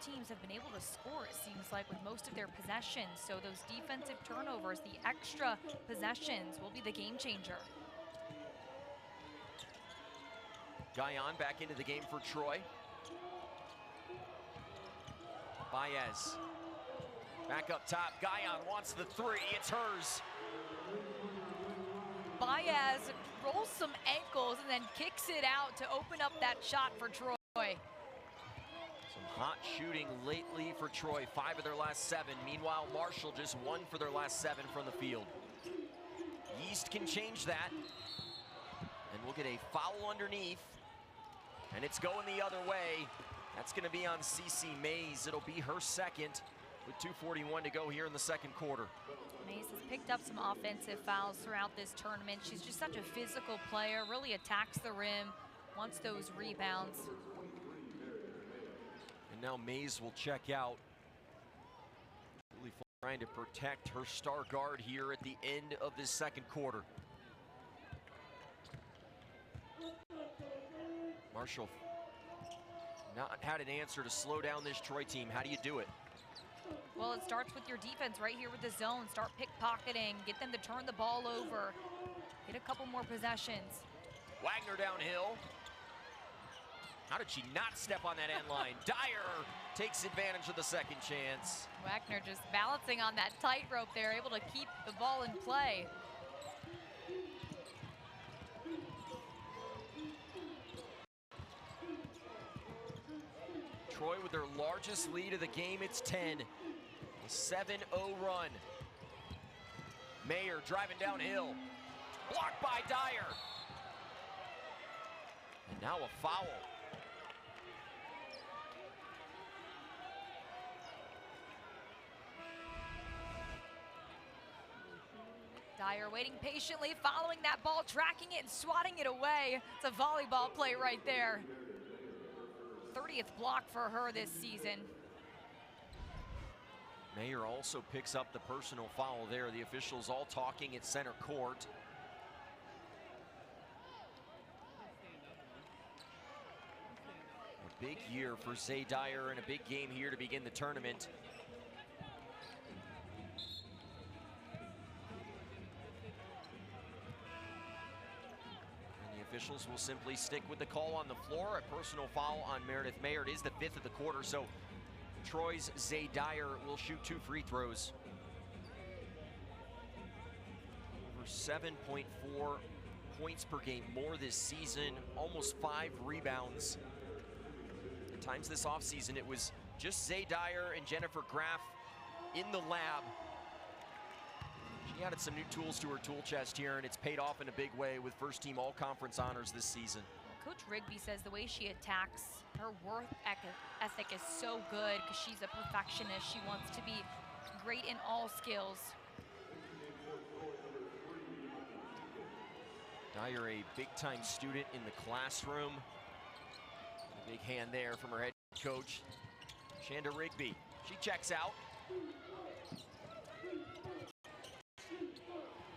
[SPEAKER 2] teams have been able to score, it seems like, with most of their possessions. So those defensive turnovers, the extra possessions, will be the game changer.
[SPEAKER 1] Guyon back into the game for Troy. Baez back up top. Guyon wants the three. It's hers.
[SPEAKER 2] Baez rolls some ankles and then kicks it out to open up that shot for Troy.
[SPEAKER 1] Some hot shooting lately for Troy. 5 of their last 7. Meanwhile, Marshall just 1 for their last 7 from the field. East can change that. And we'll get a foul underneath. And it's going the other way. That's going to be on CeCe Mays. It'll be her second with 2:41 to go here in the second quarter.
[SPEAKER 2] Mays has picked up some offensive fouls throughout this tournament. She's just such a physical player, really attacks the rim, wants those rebounds.
[SPEAKER 1] And now Mays will check out. Really trying to protect her star guard here at the end of this second quarter. Marshall not had an answer to slow down this Troy team. How do you do it?
[SPEAKER 2] Well, it starts with your defense right here with the zone. Start pickpocketing, get them to turn the ball over, get a couple more possessions.
[SPEAKER 1] Wagner downhill. How did she not step on that end line? Dyer takes advantage of the second chance.
[SPEAKER 2] Wagner just balancing on that tightrope there, able to keep the ball in play.
[SPEAKER 1] Troy with their largest lead of the game, it's 10. A 7-0 run. Mayer driving downhill. Blocked by Dyer. And now a foul.
[SPEAKER 2] Dyer waiting patiently, following that ball, tracking it and swatting it away. It's a volleyball play right there. 30th block for her this season.
[SPEAKER 1] Mayer also picks up the personal foul there. The officials all talking at center court. A big year for Zay Dyer and a big game here to begin the tournament. Officials will simply stick with the call on the floor. A personal foul on Meredith Mayer. It is the 5th of the quarter, so Troy's Zay Dyer will shoot 2 free throws. Over 7.4 points per game more this season, almost 5 rebounds. At times this offseason, it was just Zay Dyer and Jennifer Graff in the lab. She added some new tools to her tool chest here, and it's paid off in a big way with first-team all-conference honors this season.
[SPEAKER 2] Coach Rigby says the way she attacks, her work ethic is so good because she's a perfectionist. She wants to be great in all skills.
[SPEAKER 1] Dyer, a big-time student in the classroom. A big hand there from her head coach, Shanda Rigby. She checks out.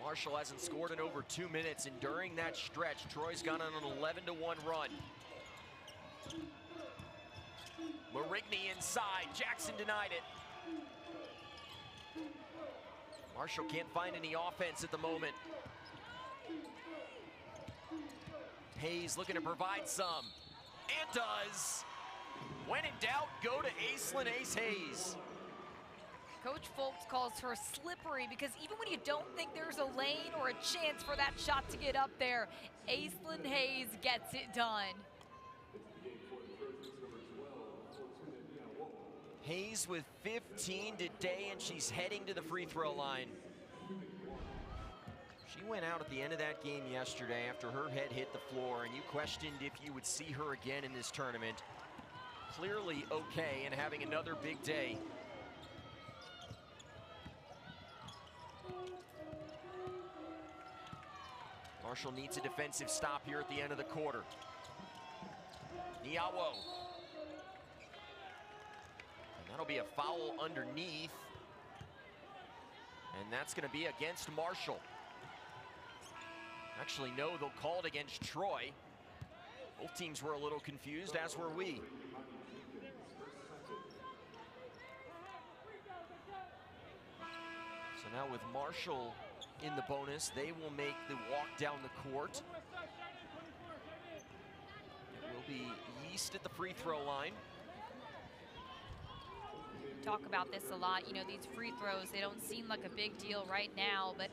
[SPEAKER 1] Marshall hasn't scored in over 2 minutes, and during that stretch, Troy's gone on an 11-1 run. Marigny inside, Jackson denied it. Marshall can't find any offense at the moment. Hayes looking to provide some, and does. When in doubt, go to Aislinn Ace Hayes.
[SPEAKER 2] Coach Folks calls her slippery because even when you don't think there's a lane or a chance for that shot to get up there, Aislinn Hayes gets it done.
[SPEAKER 1] Hayes with 15 today, and she's heading to the free throw line. She went out at the end of that game yesterday after her head hit the floor, and you questioned if you would see her again in this tournament. Clearly okay and having another big day. Marshall needs a defensive stop here at the end of the quarter. Niawo. And that'll be a foul underneath. And that's going to be against Marshall. Actually, no, they'll call it against Troy. Both teams were a little confused, as were we. Now with Marshall in the bonus, they will make the walk down the court. It will be Yeast at the free throw line.
[SPEAKER 2] We talk about this a lot. You know, these free throws, they don't seem like a big deal right now, but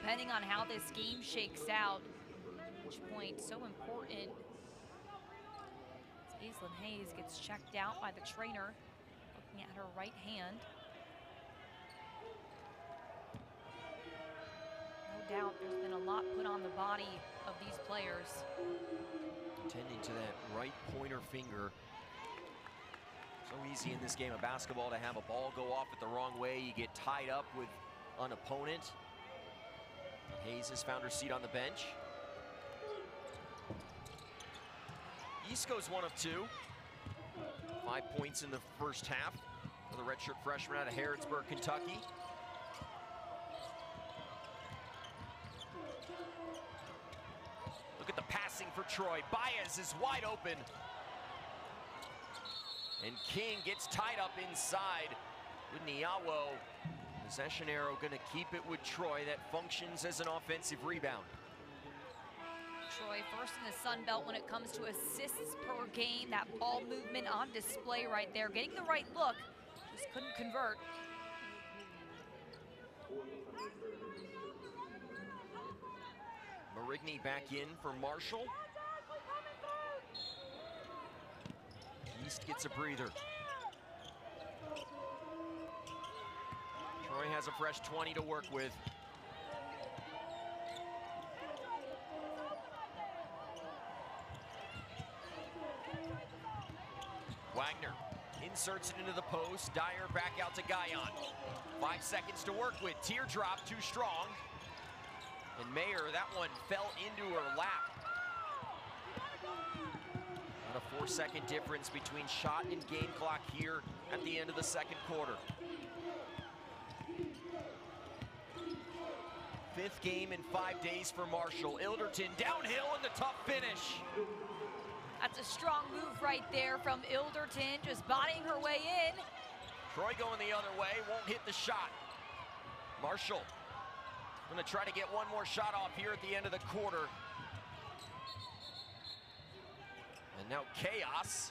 [SPEAKER 2] depending on how this game shakes out, each point so important. As Aislinn Hayes gets checked out by the trainer, looking at her right hand. No doubt there's been a lot put on the body of these players.
[SPEAKER 1] Tending to that right pointer finger. So easy in this game of basketball to have a ball go off it the wrong way. You get tied up with an opponent. Hayes has found her seat on the bench. East goes 1 of 2. 5 points in the first half for the redshirt freshman out of Harrodsburg, Kentucky. Look at the passing for Troy. Baez is wide open. And King gets tied up inside with Niawo. Possession arrow gonna keep it with Troy. That functions as an offensive rebound.
[SPEAKER 2] Troy first in the Sun Belt when it comes to assists per game. That ball movement on display right there. Getting the right look, just couldn't convert.
[SPEAKER 1] Marigny back in for Marshall. East gets a breather. Troy has a fresh 20 to work with. Wagner inserts it into the post. Dyer back out to Guyon. 5 seconds to work with. Teardrop too strong. And Mayer, that one fell into her lap. About a 4-second difference between shot and game clock here at the end of the second quarter. 5th game in 5 days for Marshall. Ilderton downhill and the tough finish.
[SPEAKER 2] That's a strong move right there from Ilderton, just bodying her way in.
[SPEAKER 1] Troy going the other way, won't hit the shot. Marshall gonna try to get one more shot off here at the end of the quarter. And now chaos,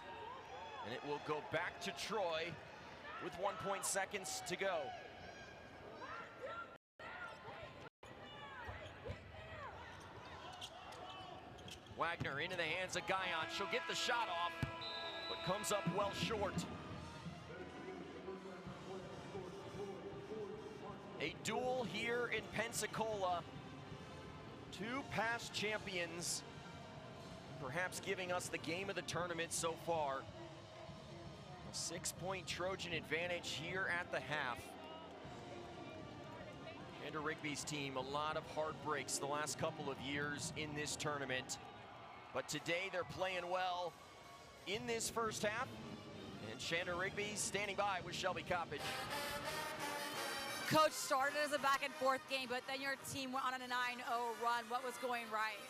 [SPEAKER 1] and it will go back to Troy with 1 seconds to go. Wagner into the hands of Guyon. She'll get the shot off, but comes up well short. A duel here in Pensacola. 2 past champions, perhaps giving us the game of the tournament so far. A 6-point Trojan advantage here at the half. Xander Rigby's team, a lot of heartbreaks the last couple of years in this tournament. But today they're playing well in this first half. And Xander Rigby standing by with Shelby Coppage.
[SPEAKER 3] Coach, started as a back and forth game, but then your team went on a 9-0 run. What was going right?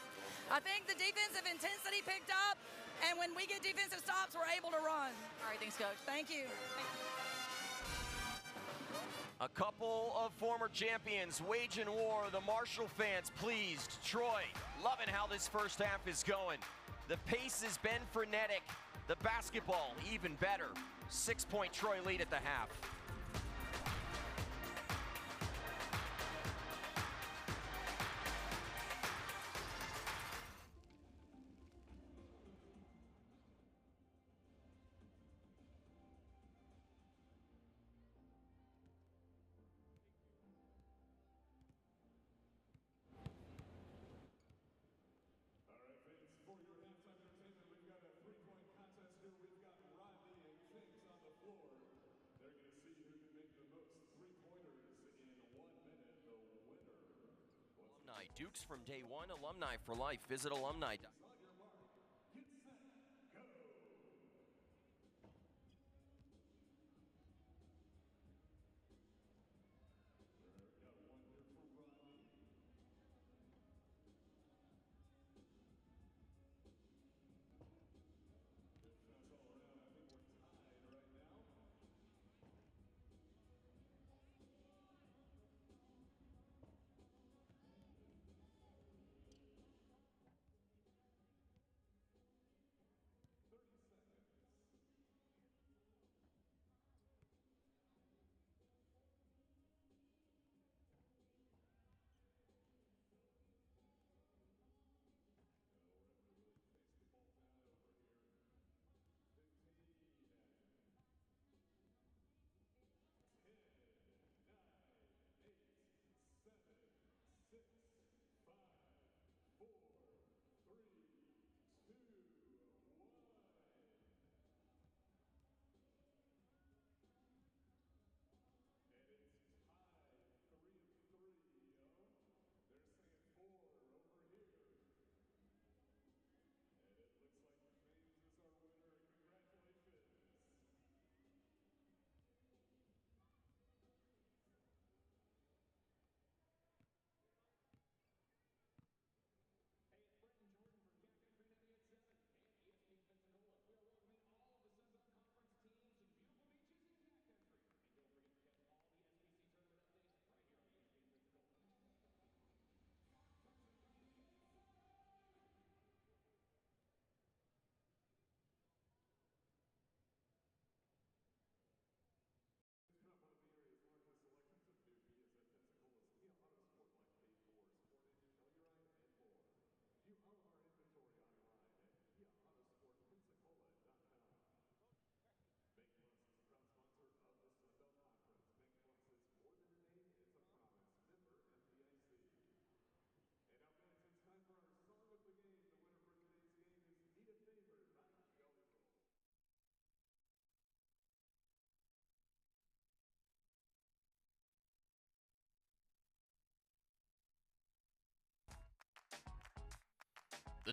[SPEAKER 15] I think the defensive intensity picked up, and when we get defensive stops, we're able to run.
[SPEAKER 3] All right, thanks, Coach.
[SPEAKER 15] Thank you.
[SPEAKER 1] A couple of former champions waging war. The Marshall fans pleased. Troy loving how this first half is going. The pace has been frenetic. The basketball even better. 6-point Troy lead at the half. Dukes from day one, alumni for life. Visit alumni.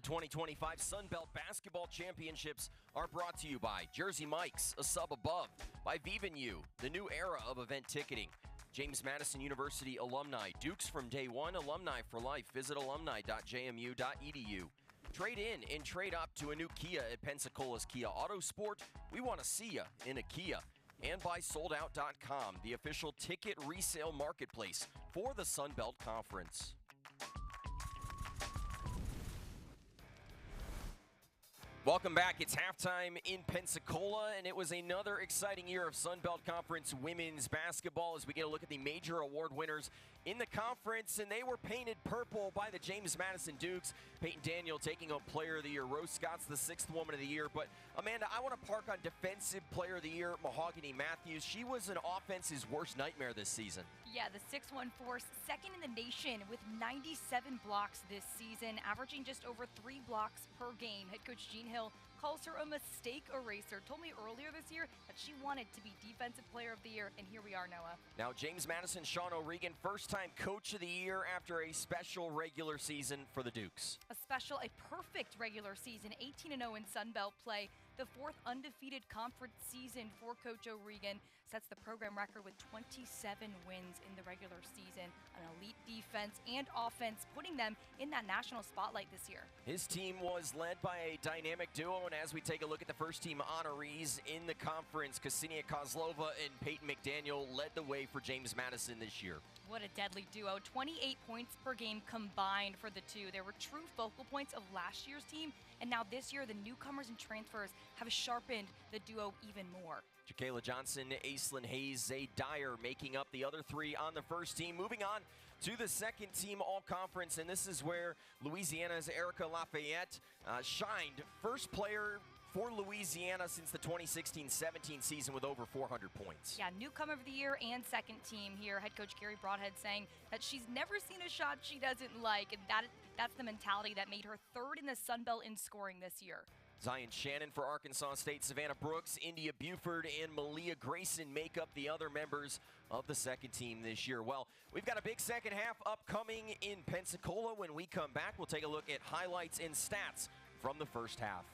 [SPEAKER 1] The 2025 Sun Belt Basketball Championships are brought to you by Jersey Mike's, a sub above, by Vivan U, the new era of event ticketing, James Madison University alumni, Dukes from day one, alumni for life. Visit alumni.jmu.edu. Trade in and trade up to a new Kia at Pensacola's Kia Autosport. We want to see ya in a Kia. And by SoldOut.com, the official ticket resale marketplace for the Sun Belt Conference. Welcome back. It's halftime in Pensacola, and it was another exciting year of Sun Belt Conference women's basketball as we get a look at the major award winners in the conference, and they were painted purple by the James Madison Dukes. Peyton Daniel taking home Player of the Year. Rose Scott's the 6th Woman of the Year. But, Amanda, I want to park on Defensive Player of the Year, Mahogany Matthews. She was an offense's worst nightmare this season.
[SPEAKER 2] Yeah, the 6'1" force, second in the nation with 97 blocks this season, averaging just over 3 blocks per game. Head coach Jean Hill calls her a mistake eraser. Told me earlier this year that she wanted to be Defensive Player of the Year, and here we are, Noah.
[SPEAKER 1] Now, James Madison, Sean O'Regan, first-time Coach of the Year after a special regular season for the Dukes.
[SPEAKER 2] A perfect regular season, 18-0 in Sun Belt play. The 4th undefeated conference season for Coach O'Regan sets the program record with 27 wins in the regular season. An elite defense and offense, putting them in that national spotlight this year.
[SPEAKER 1] His team was led by a dynamic duo, and as we take a look at the first-team honorees in the conference, Ksenia Kozlova and Peyton McDaniel led the way for James Madison this year.
[SPEAKER 2] What a deadly duo. 28 points per game combined for the two. They were true focal points of last year's team, and now this year the newcomers and transfers have sharpened the duo even more.
[SPEAKER 1] Jacayla Johnson, Aislinn Hayes, Zay Dyer making up the other three on the first team. Moving on to the second team all-conference, and this is where Louisiana's Erica Lafayette shined. First player for Louisiana since the 2016-17 season with over 400 points.
[SPEAKER 2] Yeah, newcomer of the year and second team here. Head coach Gary Broadhead saying that she's never seen a shot she doesn't like, and that's the mentality that made her 3rd in the Sun Belt in scoring this year.
[SPEAKER 1] Zion Shannon for Arkansas State, Savannah Brooks, India Buford, and Malia Grayson make up the other members of the second team this year. Well, we've got a big second half upcoming in Pensacola. When we come back, we'll take a look at highlights and stats from the first half.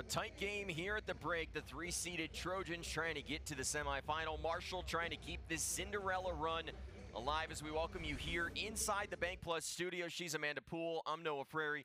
[SPEAKER 1] tight game here at the break. The 3-seeded Trojans trying to get to the semifinal. Marshall trying to keep this Cinderella run alive as we welcome you here inside the Bank Plus studio. She's Amanda Poole. I'm Noah Frary.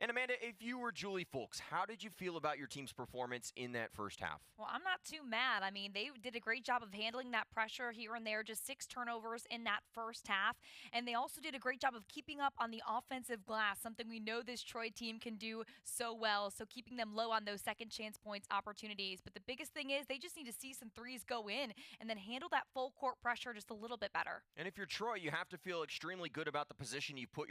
[SPEAKER 1] And Amanda, if you were Julie Folks, how did you feel about your team's performance in that first half?
[SPEAKER 2] Well, I'm not too mad. I mean, they did a great job of handling that pressure here and there, just 6 turnovers in that first half. And they also did a great job of keeping up on the offensive glass, something we know this Troy team can do so well. So keeping them low on those second chance points opportunities. But the biggest thing is they just need to see some threes go in and then handle that full court pressure just a little bit better.
[SPEAKER 1] And if you're Troy, you have to feel extremely good about the position you put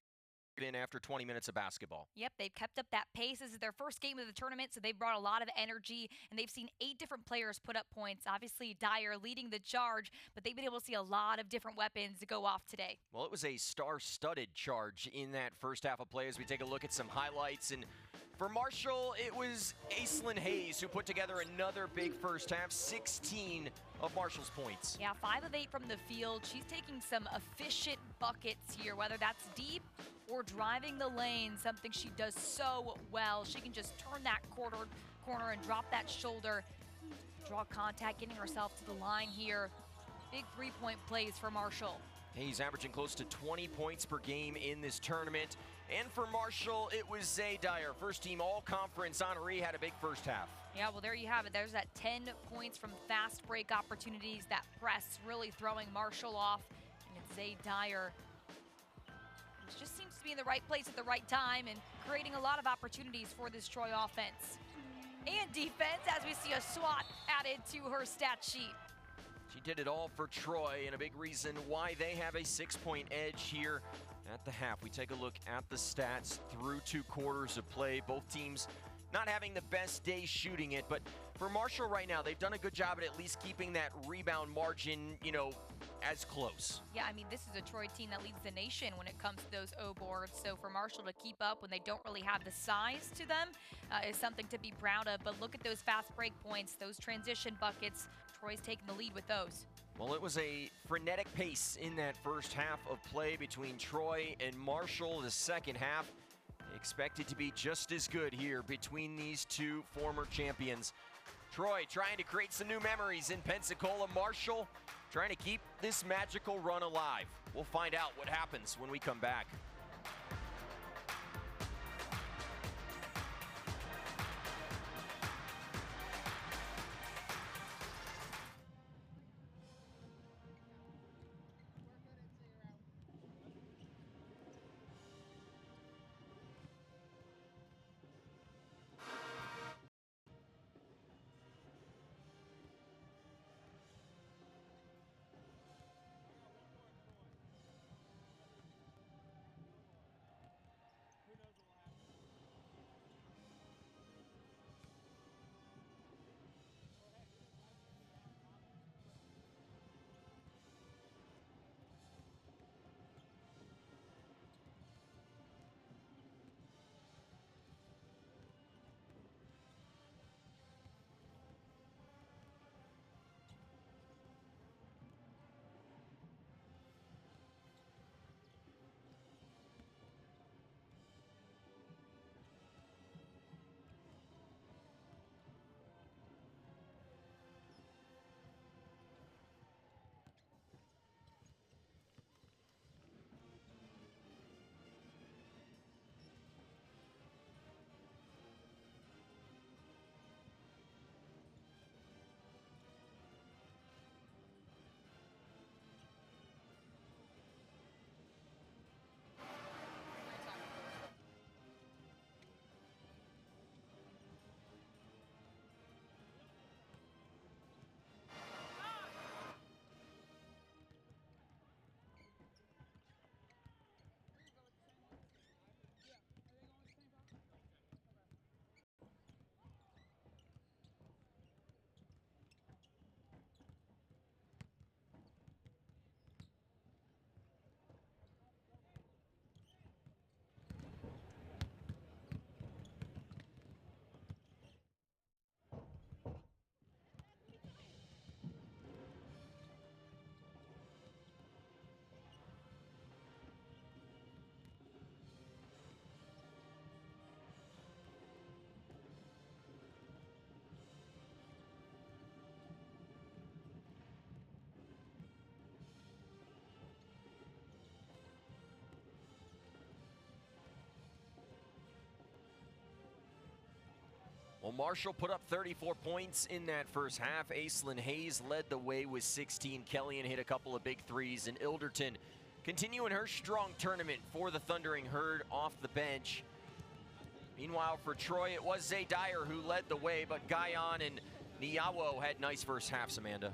[SPEAKER 1] in after 20 minutes of basketball.
[SPEAKER 2] Yep, they've kept up that pace. This is their first game of the tournament, so they've brought a lot of energy, and they've seen 8 different players put up points. Obviously, Dyer leading the charge, but they've been able to see a lot of different weapons go off today.
[SPEAKER 1] Well, it was a star-studded charge in that first half of play as we take a look at some highlights. And for Marshall, it was Aislinn Hayes who put together another big first half, 16 of Marshall's points.
[SPEAKER 2] Yeah, 5 of 8 from the field. She's taking some efficient buckets here, whether that's deep or driving the lane, something she does so well. She can just turn that corner and drop that shoulder, draw contact, getting herself to the line here. Big 3-point plays for Marshall.
[SPEAKER 1] Hayes averaging close to 20 points per game in this tournament. And for Marshall, it was Zay Dyer. First team all-conference honoree, had a big first half.
[SPEAKER 2] Yeah, well, there you have it. There's that 10 points from fast break opportunities. That press really throwing Marshall off. And it's Zay Dyer, who just seems to be in the right place at the right time and creating a lot of opportunities for this Troy offense. And defense, as we see a SWAT added to her stat sheet.
[SPEAKER 1] She did it all for Troy, and a big reason why they have a 6-point edge here at the half. We take a look at the stats through 2 quarters of play. Both teams not having the best day shooting it, but for Marshall right now, they've done a good job at least keeping that rebound margin, as close.
[SPEAKER 2] Yeah, I mean, this is a Troy team that leads the nation when it comes to those O boards. So for Marshall to keep up when they don't really have the size to them is something to be proud of. But look at those fast break points, those transition buckets. Troy's taking the lead with those.
[SPEAKER 1] Well, it was a frenetic pace in that first half of play between Troy and Marshall. The second half expected to be just as good here between these 2 former champions. Troy trying to create some new memories in Pensacola. Marshall trying to keep this magical run alive. We'll find out what happens when we come back. Marshall put up 34 points in that first half. Aislinn Hayes led the way with 16. Kellyan hit a couple of big threes, and Ilderton continuing her strong tournament for the Thundering Herd off the bench. Meanwhile, for Troy, it was Zay Dyer who led the way, but Guyon and Niawo had nice first halves, Amanda.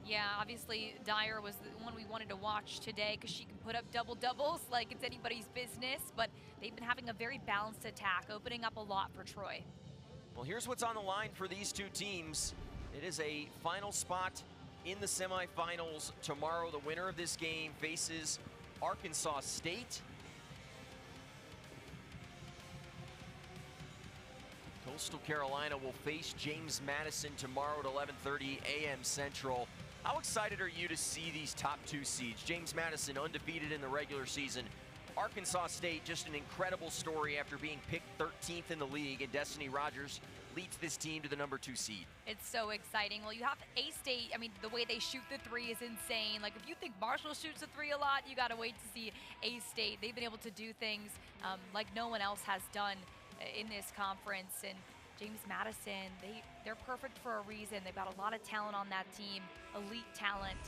[SPEAKER 2] Yeah, obviously Dyer was the one we wanted to watch today because she can put up double-doubles like it's anybody's business, but they've been having a very balanced attack, opening up a lot for Troy.
[SPEAKER 1] Well, here's what's on the line for these two teams. It is a final spot in the semifinals tomorrow. The winner of this game faces Arkansas State. Coastal Carolina will face James Madison tomorrow at 11:30 a.m. Central. How excited are you to see these top two seeds? James Madison undefeated in the regular season. Arkansas State, just an incredible story after being picked 13th in the league, and Destiny Rogers leads this team to the #2 seed.
[SPEAKER 2] It's so exciting. Well, you have A-State. I mean, the way they shoot the three is insane. Like, if you think Marshall shoots the three a lot, you got to wait to see A-State. They've been able to do things like no one else has done in this conference. And James Madison, they're perfect for a reason. They've got a lot of talent on that team, elite talent.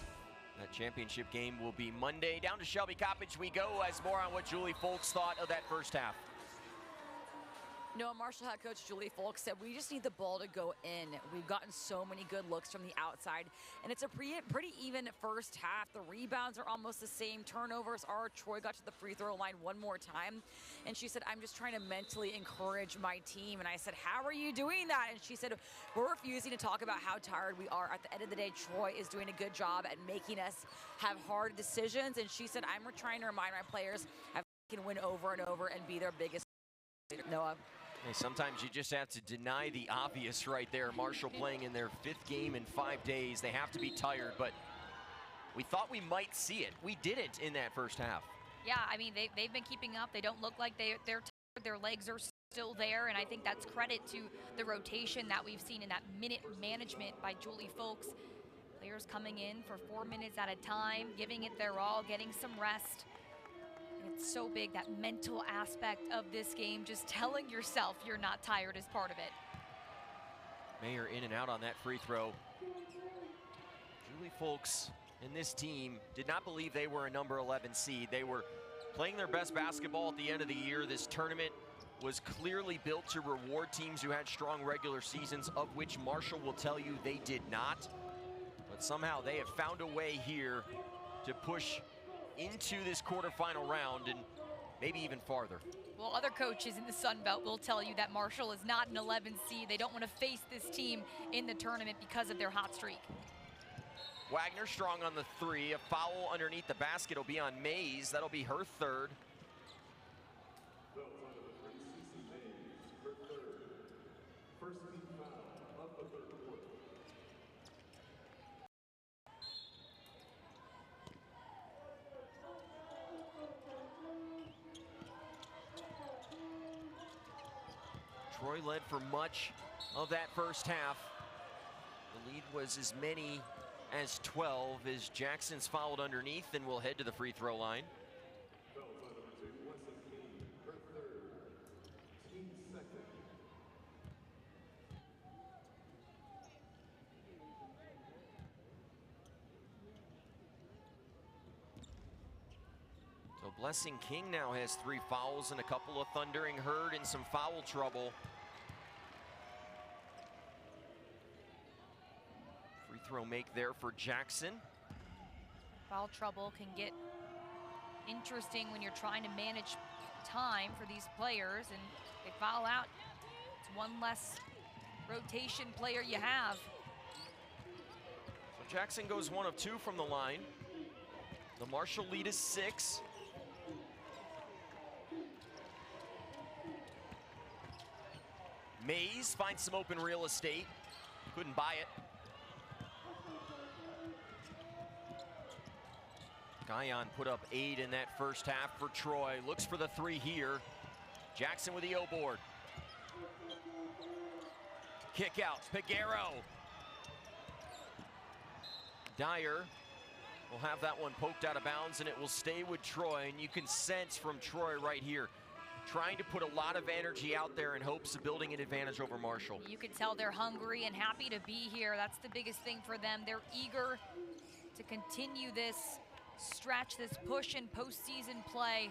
[SPEAKER 1] That championship game will be Monday. Down to Shelby Coppage we go as more on what Julie Folks thought of that first half.
[SPEAKER 3] No, Marshall head coach Julie Folks said, we just need the ball to go in. We've gotten so many good looks from the outside, and it's a pretty even first half. The rebounds are almost the same. Turnovers are. Troy got to the free throw line one more time, and she said, I'm just trying to mentally encourage my team. And I said, how are you doing that? And she said, we're refusing to talk about how tired we are. At the end of the day, Troy is doing a good job at making us have hard decisions. And she said, I'm trying to remind my players I can win over and over and be their biggest leader. Noah.
[SPEAKER 1] Hey, sometimes you just have to deny the obvious right there. Marshall playing in their 5th game in 5 days. They have to be tired, but we thought we might see it. We didn't in that first half.
[SPEAKER 2] Yeah, I mean, they've been keeping up. They don't look like they're tired. Their legs are still there, and I think that's credit to the rotation that we've seen in that minute management by Julie Folks. Players coming in for 4 minutes at a time, giving it their all, getting some rest. It's so big, that mental aspect of this game, just telling yourself you're not tired is part of it.
[SPEAKER 1] Mayer in and out on that free throw. Julie Folks and this team did not believe they were a number 11 seed. They were playing their best basketball at the end of the year. This tournament was clearly built to reward teams who had strong regular seasons, of which Marshall will tell you they did not. But somehow they have found a way here to push into this quarterfinal round and maybe even farther.
[SPEAKER 2] Well, other coaches in the Sun Belt will tell you that Marshall is not an 11 seed. They don't want to face this team in the tournament because of their hot streak.
[SPEAKER 1] Wagner strong on the three. A foul underneath the basket will be on Mays. That'll be her 3rd. Troy led for much of that first half. The lead was as many as 12 as Jackson's fouled underneath and will head to the free throw line. So Blessing King now has 3 fouls and a couple of Thundering Herd in some foul trouble. Free throw make there for Jackson.
[SPEAKER 2] Foul trouble can get interesting when you're trying to manage time for these players, and they foul out. It's one less rotation player you have.
[SPEAKER 1] So Jackson goes 1 of 2 from the line. The Marshall lead is 6. Mays finds some open real estate. Couldn't buy it. Guyon put up 8 in that first half for Troy. Looks for the 3 here. Jackson with the O-board. Kick out, Peguero. Dyer will have that one poked out of bounds, and it will stay with Troy. And you can sense from Troy right here, trying to put a lot of energy out there in hopes of building an advantage over Marshall.
[SPEAKER 2] You can tell they're hungry and happy to be here. That's the biggest thing for them. They're eager to continue this stretch, this push in postseason play.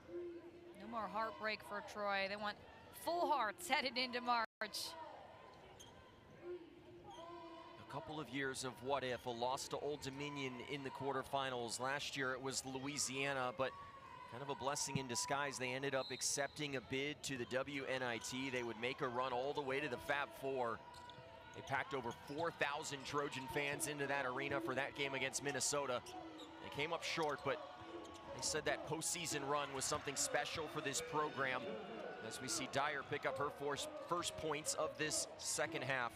[SPEAKER 2] No more heartbreak for Troy. They want full hearts headed into March.
[SPEAKER 1] A couple of years of what if, a loss to Old Dominion in the quarterfinals. Last year it was Louisiana, but kind of a blessing in disguise. They ended up accepting a bid to the WNIT. They would make a run all the way to the Fab Four. They packed over 4,000 Trojan fans into that arena for that game against Minnesota. They came up short, but they said that postseason run was something special for this program. As we see Dyer pick up her first points of this second half.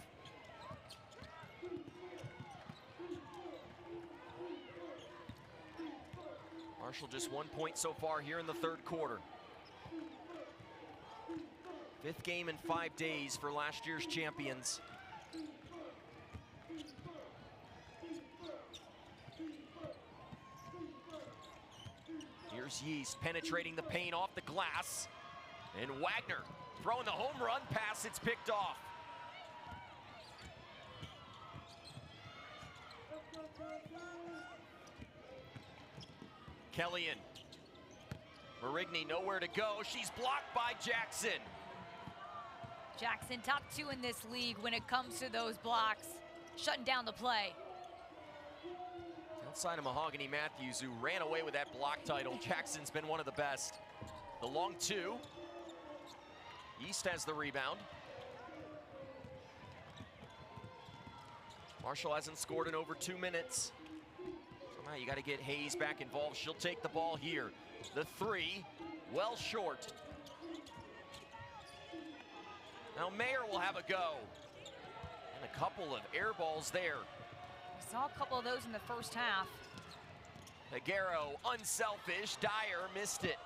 [SPEAKER 1] Marshall just 1 point so far here in the third quarter. 5th game in 5 days for last year's champions. Here's Yeast penetrating the paint off the glass. And Wagner throwing the home run pass, it's picked off. Kellyan. Marigny nowhere to go. She's blocked by Jackson.
[SPEAKER 2] Jackson, top 2 in this league when it comes to those blocks, shutting down the play.
[SPEAKER 1] Outside of Mahogany Matthews, who ran away with that block title, Jackson's been one of the best. The long 2. East has the rebound. Marshall hasn't scored in over 2 minutes. So now you got to get Hayes back involved. She'll take the ball here. The 3, well short. Now Mayer will have a go. And a couple of air balls there.
[SPEAKER 2] We saw a couple of those in the first half.
[SPEAKER 1] Peguero, unselfish. Dyer missed it.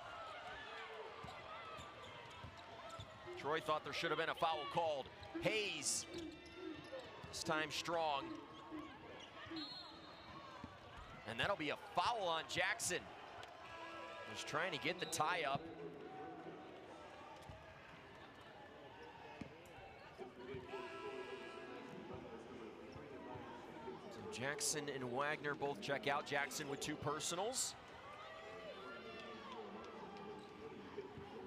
[SPEAKER 1] Troy thought there should have been a foul called. Hayes, this time strong. And that'll be a foul on Jackson. Just trying to get the tie up. So Jackson and Wagner both check out. Jackson with 2 personals.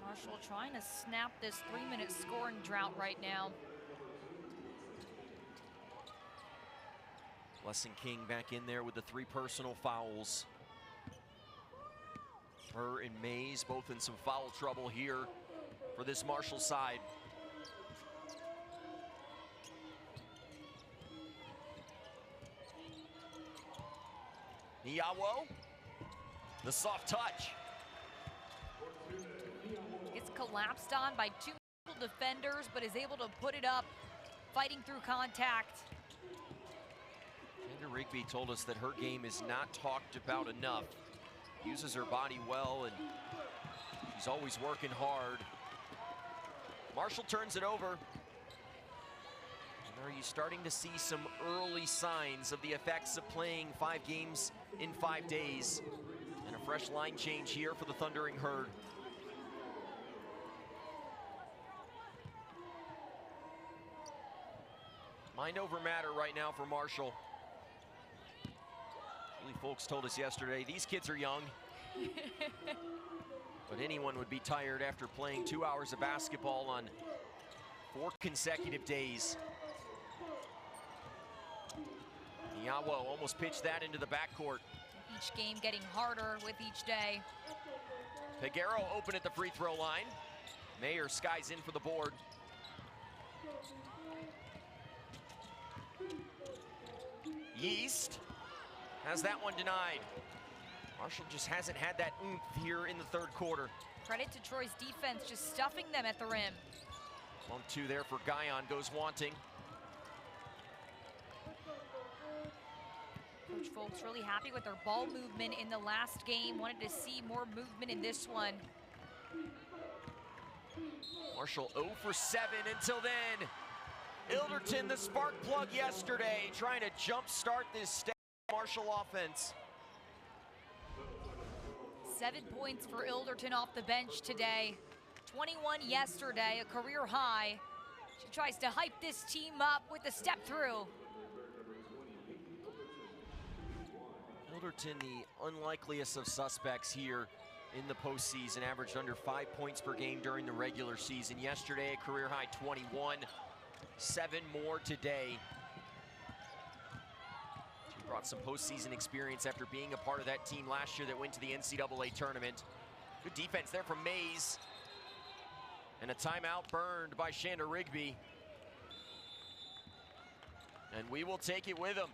[SPEAKER 2] Marshall trying to snap this 3-minute scoring drought right now.
[SPEAKER 1] Blessing King back in there with the 3 personal fouls. Her and Mays both in some foul trouble here for this Marshall side. Niawo, the soft touch.
[SPEAKER 2] Gets collapsed on by 2 defenders, but is able to put it up, fighting through contact.
[SPEAKER 1] Kendra Rigby told us that her game is not talked about enough. Uses her body well, and she's always working hard. Marshall turns it over. And are you starting to see some early signs of the effects of playing 5 games in 5 days? And a fresh line change here for the Thundering Herd. Mind over matter right now for Marshall. Julie Folks told us yesterday, these kids are young. But anyone would be tired after playing 2 hours of basketball on 4 consecutive days. Niawo almost pitched that into the backcourt.
[SPEAKER 2] Each game getting harder with each day.
[SPEAKER 1] Peguero open at the free throw line. Mayer skies in for the board. Yeast has that one denied. Marshall just hasn't had that oomph here in the third quarter.
[SPEAKER 2] Credit to Troy's defense, just stuffing them at the rim.
[SPEAKER 1] Long 2 there for Guyon, goes wanting.
[SPEAKER 2] Coach Folks really happy with their ball movement in the last game. Wanted to see more movement in this one.
[SPEAKER 1] Marshall 0 for 7 until then. Ilderton, the spark plug yesterday, trying to jumpstart this Marshall offense.
[SPEAKER 2] 7 points for Ilderton off the bench today. 21 yesterday, a career high. She tries to hype this team up with a step through.
[SPEAKER 1] Ilderton, the unlikeliest of suspects here in the postseason, averaged under 5 points per game during the regular season. Yesterday, a career high 21, 7 more today. She brought some postseason experience after being a part of that team last year that went to the NCAA tournament. Good defense there from Mays. And a timeout burned by Shanda Rigby. And we will take it with them.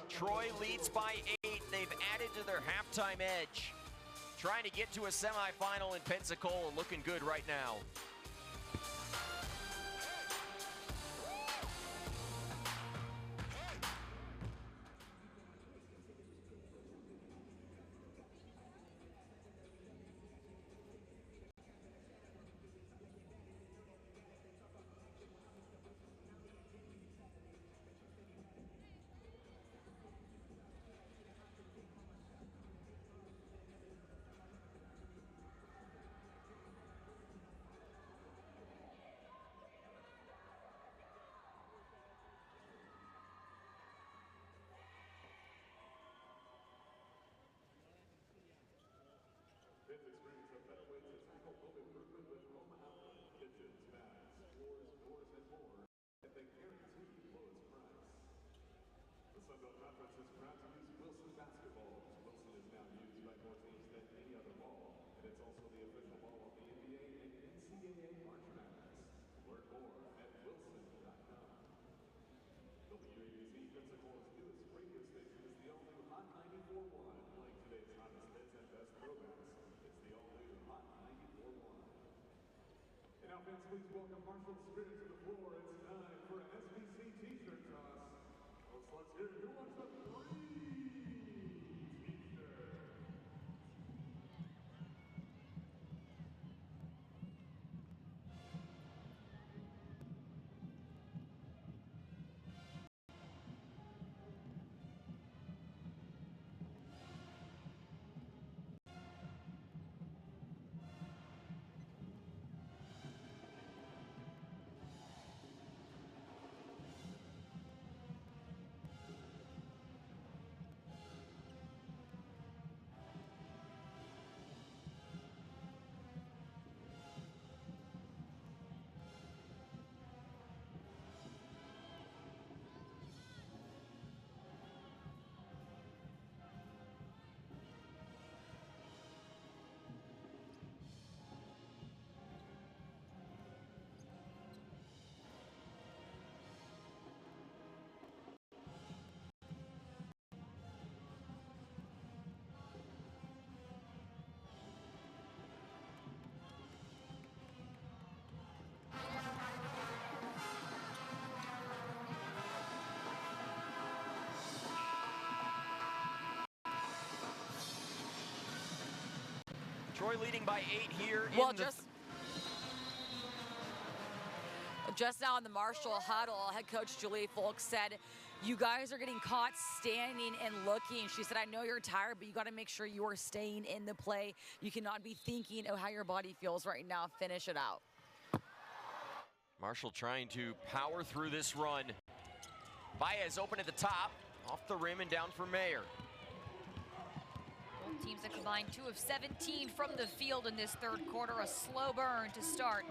[SPEAKER 1] Troy leads by 8. They've added to their halftime edge. Trying to get to a semifinal in Pensacola, looking good right now.
[SPEAKER 10] Fans, please welcome Marshall Spirit to the floor. It's time for SBC T-shirt toss. Let's hear who wants a free T-shirt.
[SPEAKER 1] Troy leading by 8 here.
[SPEAKER 3] Well, just now in the Marshall huddle, head coach Julie Folk said, you guys are getting caught standing and looking. She said, I know you're tired, but you got to make sure you are staying in the play. You cannot be thinking of how your body feels right now. Finish it out.
[SPEAKER 1] Marshall trying to power through this run. Baez open at the top, off the rim and down for Mayer.
[SPEAKER 2] Both teams have combined 2 of 17 from the field in this third quarter. A slow burn to start.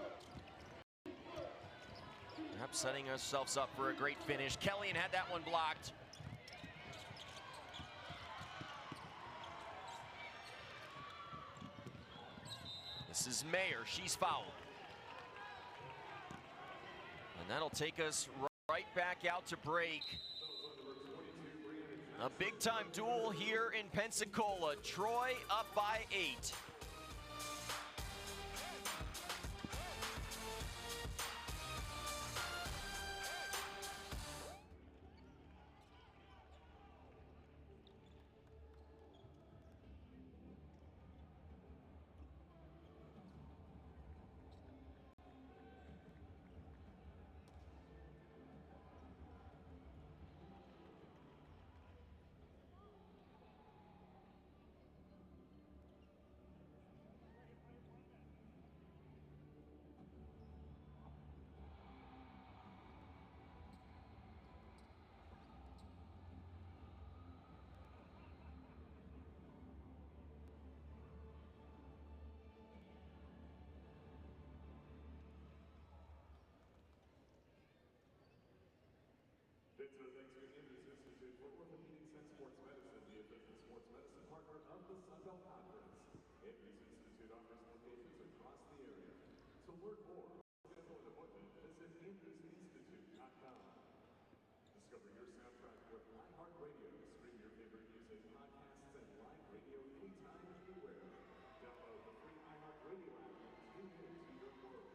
[SPEAKER 1] Perhaps setting ourselves up for a great finish. Kellyan had that one blocked. This is Mayer, she's fouled. And that'll take us right back out to break. A big-time duel here in Pensacola. Troy up by 8.
[SPEAKER 10] It's a thanks to Andrews Institute for Orthopedics and Sports Medicine, the official sports medicine partner of the Sun Belt Conference. Andrews Institute offers locations across the area. To learn more, schedule an appointment, visit AndrewsInstitute.com. Discover your soundtrack with iHeartRadio. Stream your favorite music, podcasts, and live radio anytime, anywhere. Download the free iHeartRadio app and tune into your world.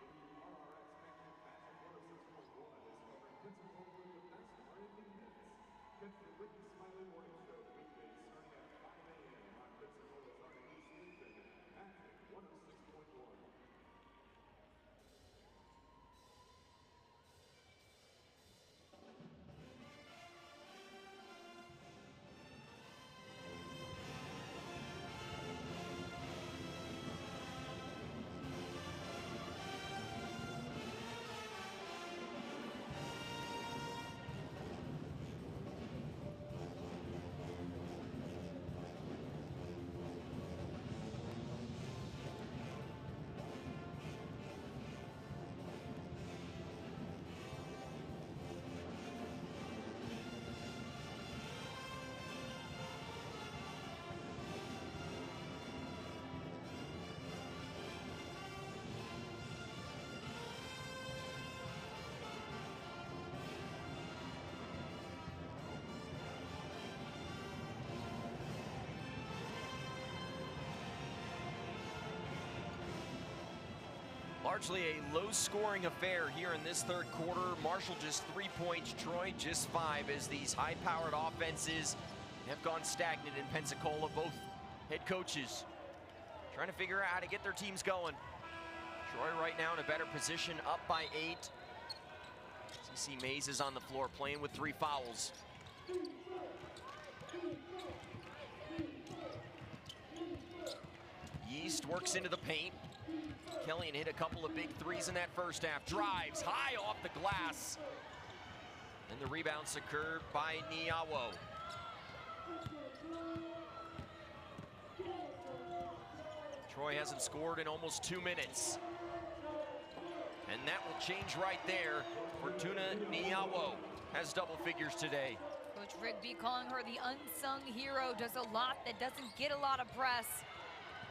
[SPEAKER 10] WRRX Magnet Magic 106.1 is covering Pensacola with the best R&B hits. Catch the Whitney Smiley Morning Show weekdays starting at 5 a.m. on Pensacola's R&B station, Magic 106.1.
[SPEAKER 1] Largely a low-scoring affair here in this third quarter. Marshall just 3 points, Troy just 5, as these high-powered offenses have gone stagnant in Pensacola. Both head coaches trying to figure out how to get their teams going. Troy right now in a better position, up by 8. CC Mays is on the floor playing with 3 fouls. Yeast works into the paint. Killian hit a couple of big threes in that first half. Drives high off the glass. And the rebound secured by Niawo. Troy hasn't scored in almost 2 minutes. And that will change right there. Fortuna Niawo has double figures today.
[SPEAKER 2] Coach Rigby calling her the unsung hero. Does a lot that doesn't get a lot of press.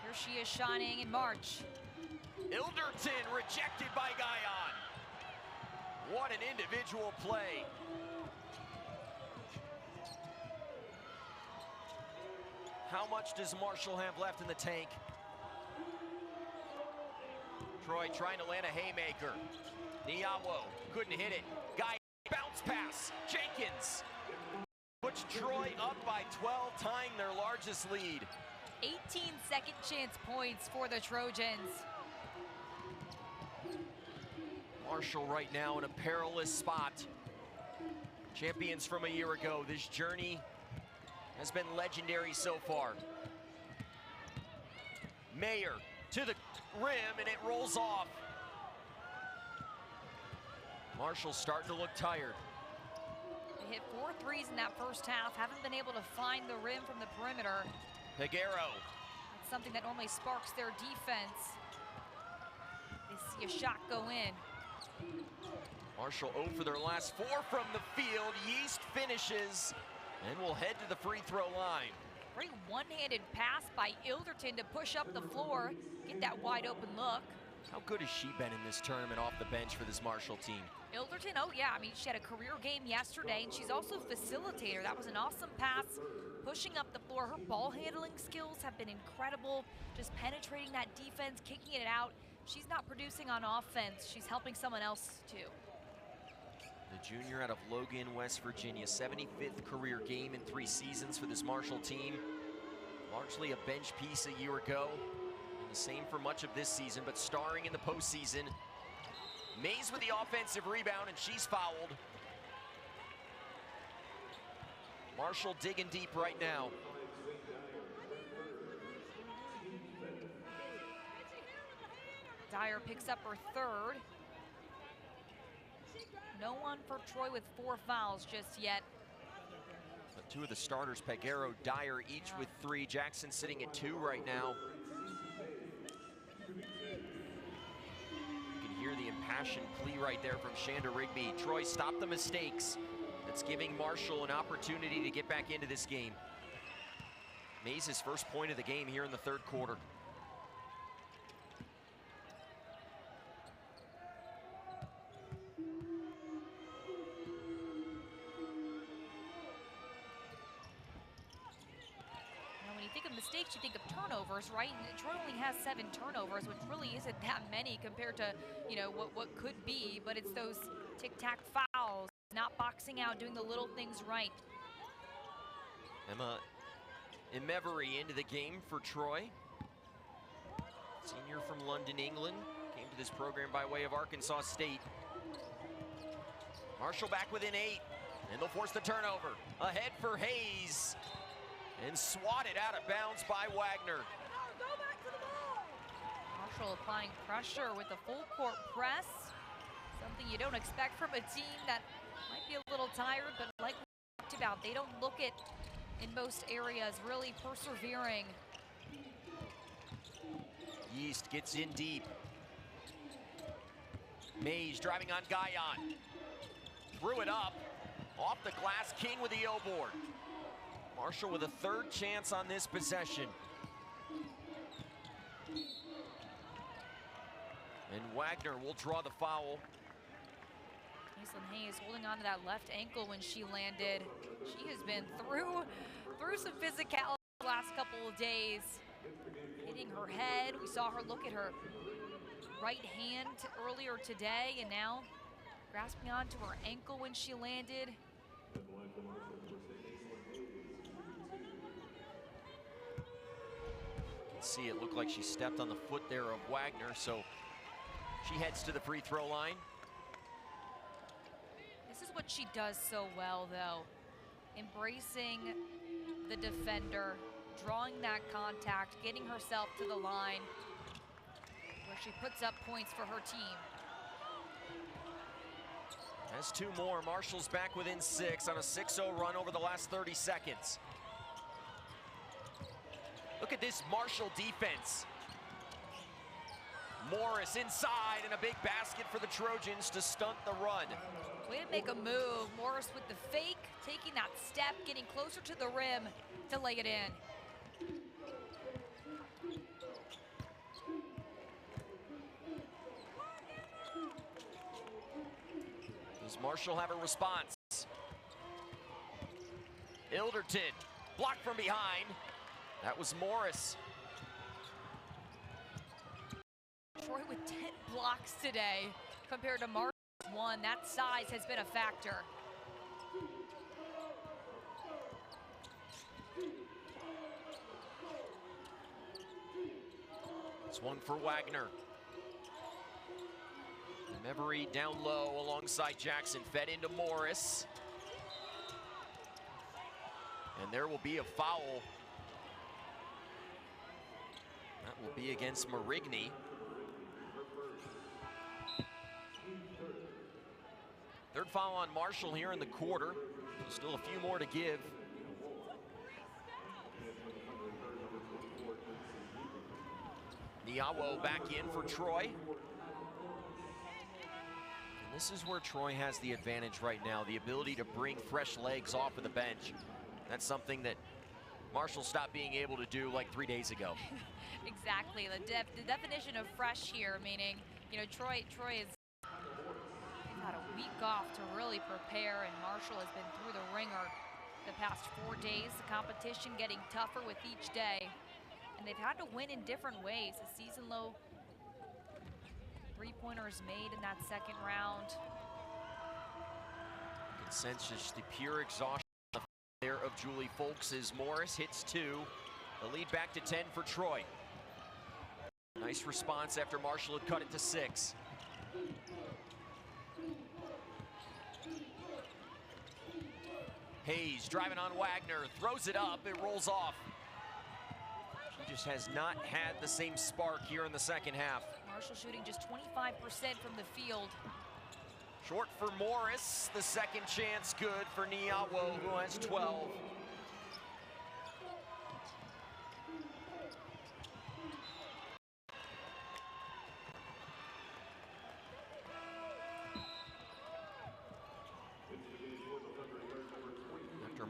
[SPEAKER 2] Here she is shining in March.
[SPEAKER 1] Ilderton rejected by Guyon. What an individual play. How much does Marshall have left in the tank? Troy trying to land a haymaker. Niawo couldn't hit it. Guy bounce pass. Jenkins puts Troy up by 12, tying their largest lead.
[SPEAKER 2] 18 second chance points for the Trojans.
[SPEAKER 1] Marshall right now in a perilous spot. Champions from a year ago. This journey has been legendary so far. Mayer to the rim and it rolls off. Marshall's starting to look tired.
[SPEAKER 2] They hit 4 threes in that first half. Haven't been able to find the rim from the perimeter.
[SPEAKER 1] Peguero.
[SPEAKER 2] That's something that normally sparks their defense. They see a shot go in.
[SPEAKER 1] Marshall 0 for their last 4 from the field. Yeast finishes and will head to the free throw line.
[SPEAKER 2] Great one-handed pass by Ilderton to push up the floor, get that wide open look.
[SPEAKER 1] How good has she been in this tournament off the bench for this Marshall team?
[SPEAKER 2] Ilderton, oh yeah, I mean, she had a career game yesterday, and she's also a facilitator. That was an awesome pass, pushing up the floor. Her ball handling skills have been incredible, just penetrating that defense, kicking it out. She's not producing on offense. She's helping someone else too.
[SPEAKER 1] The junior out of Logan, West Virginia, 75th career game in 3 seasons for this Marshall team. Largely a bench piece a year ago. And the same for much of this season, but starring in the postseason. Mays with the offensive rebound, and she's fouled. Marshall digging deep right now.
[SPEAKER 2] Dyer picks up her 3rd. No one for Troy with 4 fouls just yet.
[SPEAKER 1] But 2 of the starters, Peguero, Dyer, each with 3. Jackson sitting at 2 right now. You can hear hear the impassioned plea right there from Shanda Rigby. Troy, stop the mistakes. That's giving Marshall an opportunity to get back into this game. Mays' first point of the game here in the third quarter.
[SPEAKER 2] Mistakes, you think of turnovers, right? And Troy only has 7 turnovers, which really isn't that many compared to, you know, what could be, but it's those tic-tac fouls, not boxing out, doing the little things right.
[SPEAKER 1] Emma Imevery into the game for Troy. Senior from London, England, came to this program by way of Arkansas State. Marshall back within 8, and they'll force the turnover. Ahead for Hayes. And swatted out of bounds by Wagner.
[SPEAKER 2] Marshall applying pressure with a full court press. Something you don't expect from a team that might be a little tired, but like we talked about, they don't look it in most areas, really persevering.
[SPEAKER 1] Yeast gets in deep. Mays driving on Guyon. Threw it up. Off the glass, King with the O board. Marshall with a third chance on this possession. And Wagner will draw the foul.
[SPEAKER 2] Aislinn Hayes holding on to that left ankle when she landed. She has been through some physicality the last couple of days. Hitting her head. We saw her look at her right hand earlier today, and now grasping onto her ankle when she landed.
[SPEAKER 1] See, it looked like she stepped on the foot there of Wagner, so she heads to the free throw line.
[SPEAKER 2] This is what she does so well, though. Embracing the defender, drawing that contact, getting herself to the line, where she puts up points for her team.
[SPEAKER 1] Has 2 more. Marshall's back within 6 on a 6-0 run over the last 30 seconds. Look at this Marshall defense. Morris inside, and a big basket for the Trojans to stunt the run.
[SPEAKER 2] Way to make a move. Morris with the fake, taking that step, getting closer to the rim to lay it in.
[SPEAKER 1] Does Marshall have a response? Ilderton, blocked from behind. That was Morris.
[SPEAKER 2] Troy with 10 blocks today compared to Marshall's 1. That size has been a factor.
[SPEAKER 1] It's one for Wagner. Imevery down low alongside Jackson, fed into Morris. And there will be a foul. That will be against Marigny. Third foul on Marshall here in the quarter. Still a few more to give. Niawo back in for Troy. And this is where Troy has the advantage right now, the ability to bring fresh legs off of the bench. That's something that Marshall stopped being able to do like 3 days ago.
[SPEAKER 2] Exactly, the definition of fresh here, meaning, you know, Troy is had a week off to really prepare, and Marshall has been through the ringer the past 4 days. The competition getting tougher with each day, and they've had to win in different ways. A season low 3-pointers made in that second round.
[SPEAKER 1] Consensus, the pure exhaustion there of Julie Folks as Morris hits 2. The lead back to 10 for Troy. Nice response after Marshall had cut it to 6. Hayes driving on Wagner, throws it up, it rolls off. She just has not had the same spark here in the second half.
[SPEAKER 2] Marshall shooting just 25% from the field.
[SPEAKER 1] Short for Morris, the second chance good for Niawo, who has 12.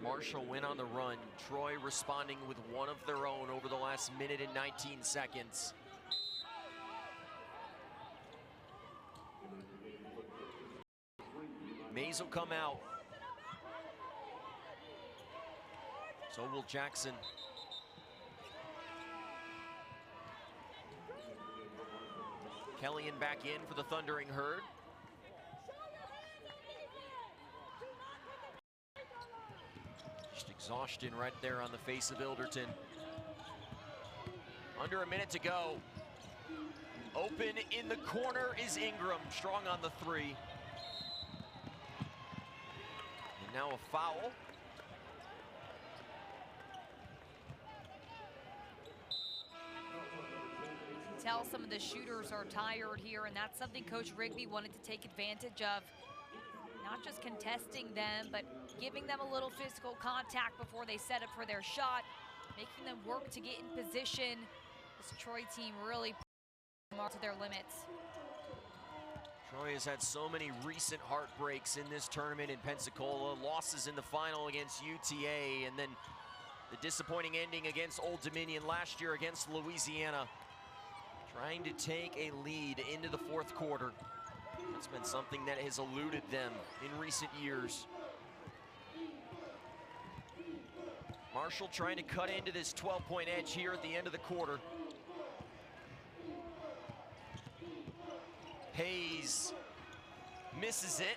[SPEAKER 1] Marshall went on the run. Troy responding with one of their own over the last minute and 19 seconds. Mays will come out. So will Jackson. Kellyan back in for the Thundering Herd. Just exhaustion right there on the face of Ilderton. Under a minute to go. Open in the corner is Ingram, strong on the three. And now a foul.
[SPEAKER 2] Tell some of the shooters are tired here, and that's something Coach Rigby wanted to take advantage of. Not just contesting them, but giving them a little physical contact before they set up for their shot, making them work to get in position. This Troy team really put to their limits.
[SPEAKER 1] Troy has had so many recent heartbreaks in this tournament in Pensacola. Losses in the final against UTA, and then the disappointing ending against Old Dominion last year against Louisiana. Trying to take a lead into the fourth quarter. That's been something that has eluded them in recent years. Marshall trying to cut into this 12-point edge here at the end of the quarter. Hayes misses it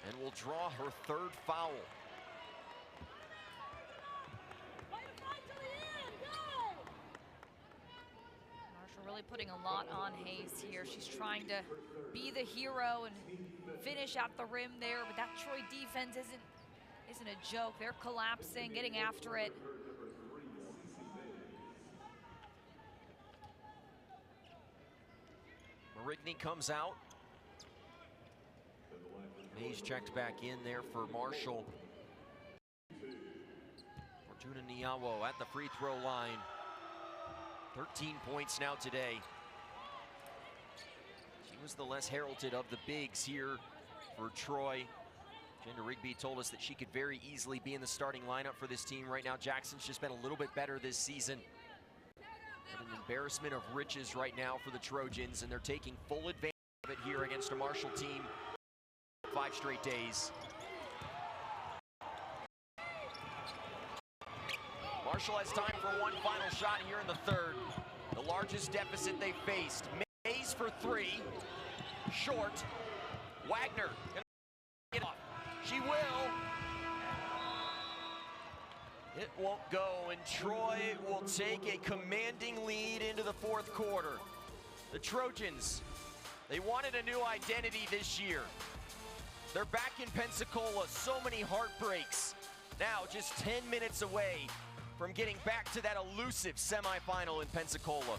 [SPEAKER 1] and will draw her third foul.
[SPEAKER 2] Really putting a lot on Hayes here. She's trying to be the hero and finish at the rim there, but that Troy defense isn't a joke. They're collapsing, getting after it.
[SPEAKER 1] Marigny comes out. Hayes checked back in there for Marshall. Fortuna Niawo at the free throw line. 13 points now today. She was the less heralded of the bigs here for Troy. Jenda Rigby told us that she could very easily be in the starting lineup for this team. Right now, Jackson's just been a little bit better this season. But an embarrassment of riches right now for the Trojans, and they're taking full advantage of it here against a Marshall team 5 straight days. Marshall has time for one final shot here in the third. The largest deficit they faced. Mays for three. Short. Wagner gonna get off. She will. It won't go, and Troy will take a commanding lead into the fourth quarter. The Trojans, they wanted a new identity this year. They're back in Pensacola, so many heartbreaks. Now just 10 minutes away from getting back to that elusive semifinal in Pensacola.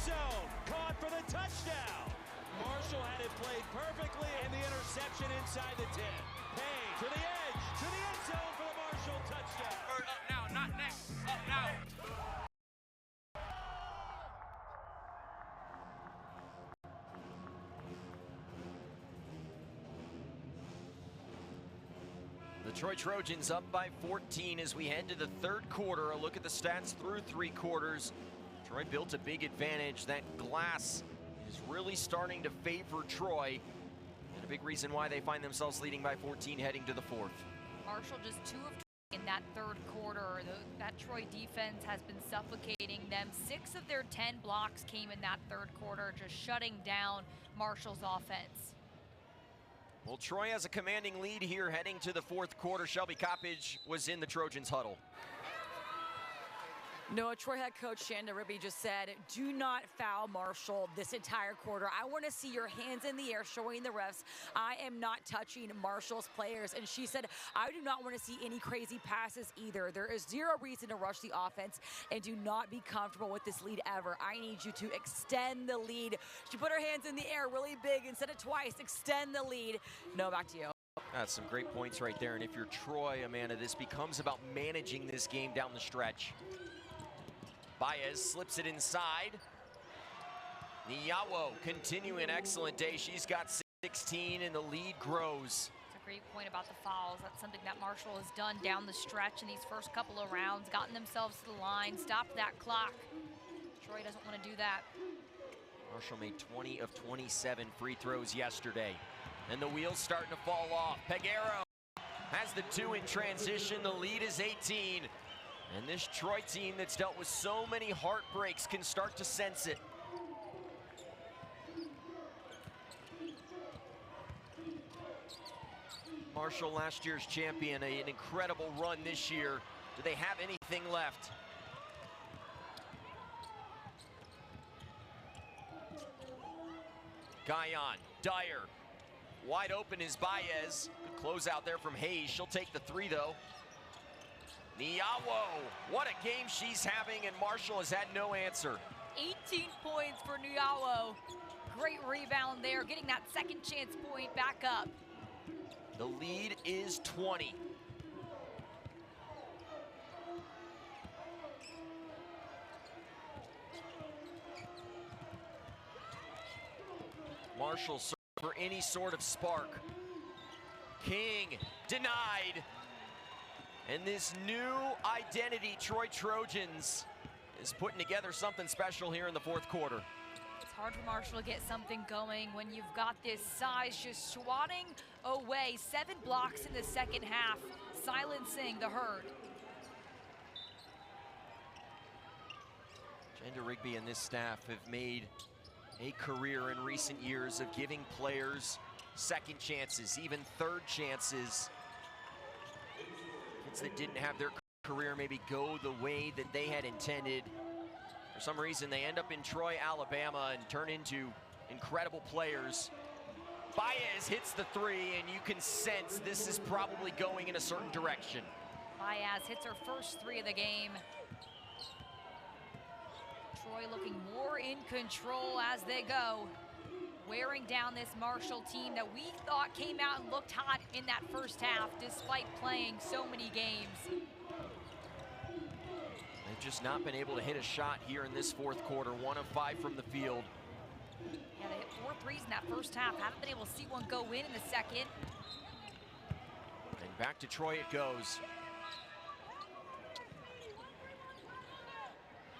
[SPEAKER 14] zone. Caught for the touchdown. Marshall had it played perfectly, and the interception inside the 10. Payne to the edge, to the end zone for the Marshall touchdown.
[SPEAKER 16] Or up now, not next. Up now.
[SPEAKER 1] The Troy Trojans up by 14 as we head to the third quarter. A look at the stats through 3 quarters. Troy built a big advantage. That glass is really starting to favor Troy, and a big reason why they find themselves leading by 14 heading to the fourth.
[SPEAKER 2] Marshall just 2 of 20 in that third quarter. That Troy defense has been suffocating them. 6 of their 10 blocks came in that third quarter, just shutting down Marshall's offense.
[SPEAKER 1] Well, Troy has a commanding lead here heading to the fourth quarter. Shelby Coppage was in the Trojans huddle.
[SPEAKER 3] No, Troy head coach Shanda Ribby just said, do not foul Marshall this entire quarter. I want to see your hands in the air showing the refs I am not touching Marshall's players. And she said, I do not want to see any crazy passes either. There is zero reason to rush the offense, and do not be comfortable with this lead ever. I need you to extend the lead. She put her hands in the air really big and said it twice, extend the lead. No, back to you.
[SPEAKER 1] That's some great points right there. And if you're Troy, Amanda, this becomes about managing this game down the stretch. Baez slips it inside. Niyawo continuing an excellent day. She's got 16 and the lead grows.
[SPEAKER 2] It's a great point about the fouls. That's something that Marshall has done down the stretch in these first couple of rounds, gotten themselves to the line, stopped that clock. Troy doesn't want to do that.
[SPEAKER 1] Marshall made 20 of 27 free throws yesterday. And the wheels starting to fall off. Peguero has the 2 in transition. The lead is 18. And this Troy team that's dealt with so many heartbreaks can start to sense it. Marshall, last year's champion, an incredible run this year. Do they have anything left? Guyon, Dyer, wide open is Baez. Good close out there from Hayes. She'll take the 3 though. Niyawo, what a game she's having, and Marshall has had no answer.
[SPEAKER 2] 18 points for Niyawo. Great rebound there, getting that second chance point back up.
[SPEAKER 1] The lead is 20. Marshall searching for any sort of spark. King denied. And this new identity, Troy Trojans, is putting together something special here in the fourth quarter.
[SPEAKER 2] It's hard for Marshall to get something going when you've got this size just swatting away. 7 blocks in the second half, silencing the herd.
[SPEAKER 1] Shanda Rigby and this staff have made a career in recent years of giving players second chances, even third chances. Kids that didn't have their career maybe go the way that they had intended. For some reason, they end up in Troy, Alabama, and turn into incredible players. Baez hits the 3, and you can sense this is probably going in a certain direction.
[SPEAKER 2] Baez hits her first 3 of the game. Troy looking more in control as they go, wearing down this Marshall team that we thought came out and looked hot in that first half despite playing so many games.
[SPEAKER 1] They've just not been able to hit a shot here in this fourth quarter. 1 of 5 from the field.
[SPEAKER 2] Yeah, they hit 4 threes in that first half. Haven't been able to see one go in the second.
[SPEAKER 1] And back to Troy it goes.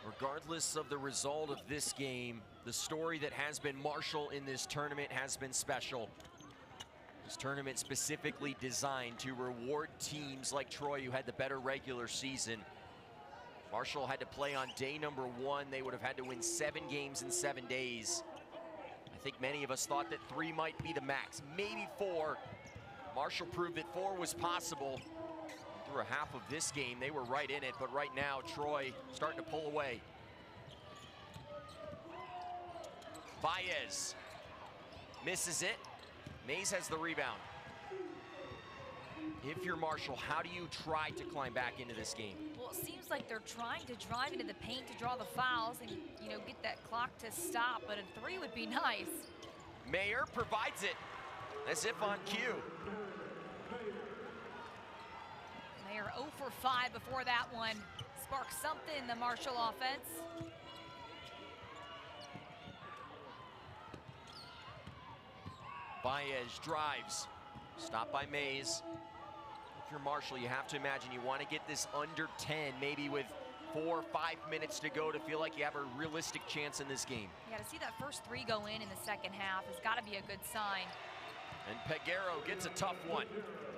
[SPEAKER 1] Regardless of the result of this game, the story that has been Marshall in this tournament has been special. This tournament specifically designed to reward teams like Troy who had the better regular season. Marshall had to play on day number 1. They would have had to win 7 games in 7 days. I think many of us thought that 3 might be the max, maybe 4. Marshall proved that 4 was possible. Through a half of this game, they were right in it, but right now, Troy starting to pull away. Baez misses it. Mays has the rebound. If you're Marshall, how do you try to climb back into this game?
[SPEAKER 2] Well, almost seems like they're trying to drive into the paint to draw the fouls and, you know, get that clock to stop, but a 3 would be nice.
[SPEAKER 1] Mayer provides it, as if on cue.
[SPEAKER 2] Mayer 0 for 5 before that one. Sparks something in the Marshall offense.
[SPEAKER 1] Baez drives, stopped by Mays. If you're Marshall, you have to imagine you want to get this under 10, maybe with 4 or 5 minutes to go to feel like you have a realistic chance in this game.
[SPEAKER 2] Yeah, to see that first 3 go in the second half has got to be a good sign.
[SPEAKER 1] And Peguero gets a tough one.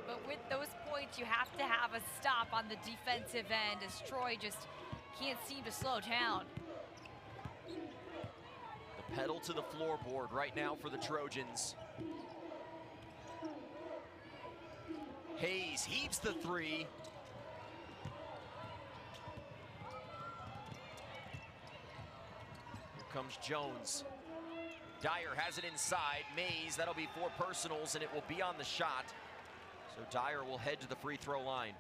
[SPEAKER 2] But with those points, you have to have a stop on the defensive end, as Troy just can't seem to slow down.
[SPEAKER 1] The pedal to the floorboard right now for the Trojans. Hayes heaves the 3. Here comes Jones. Dyer has it inside. Mays, that'll be 4 personals, and it will be on the shot. So Dyer will head to the free throw line.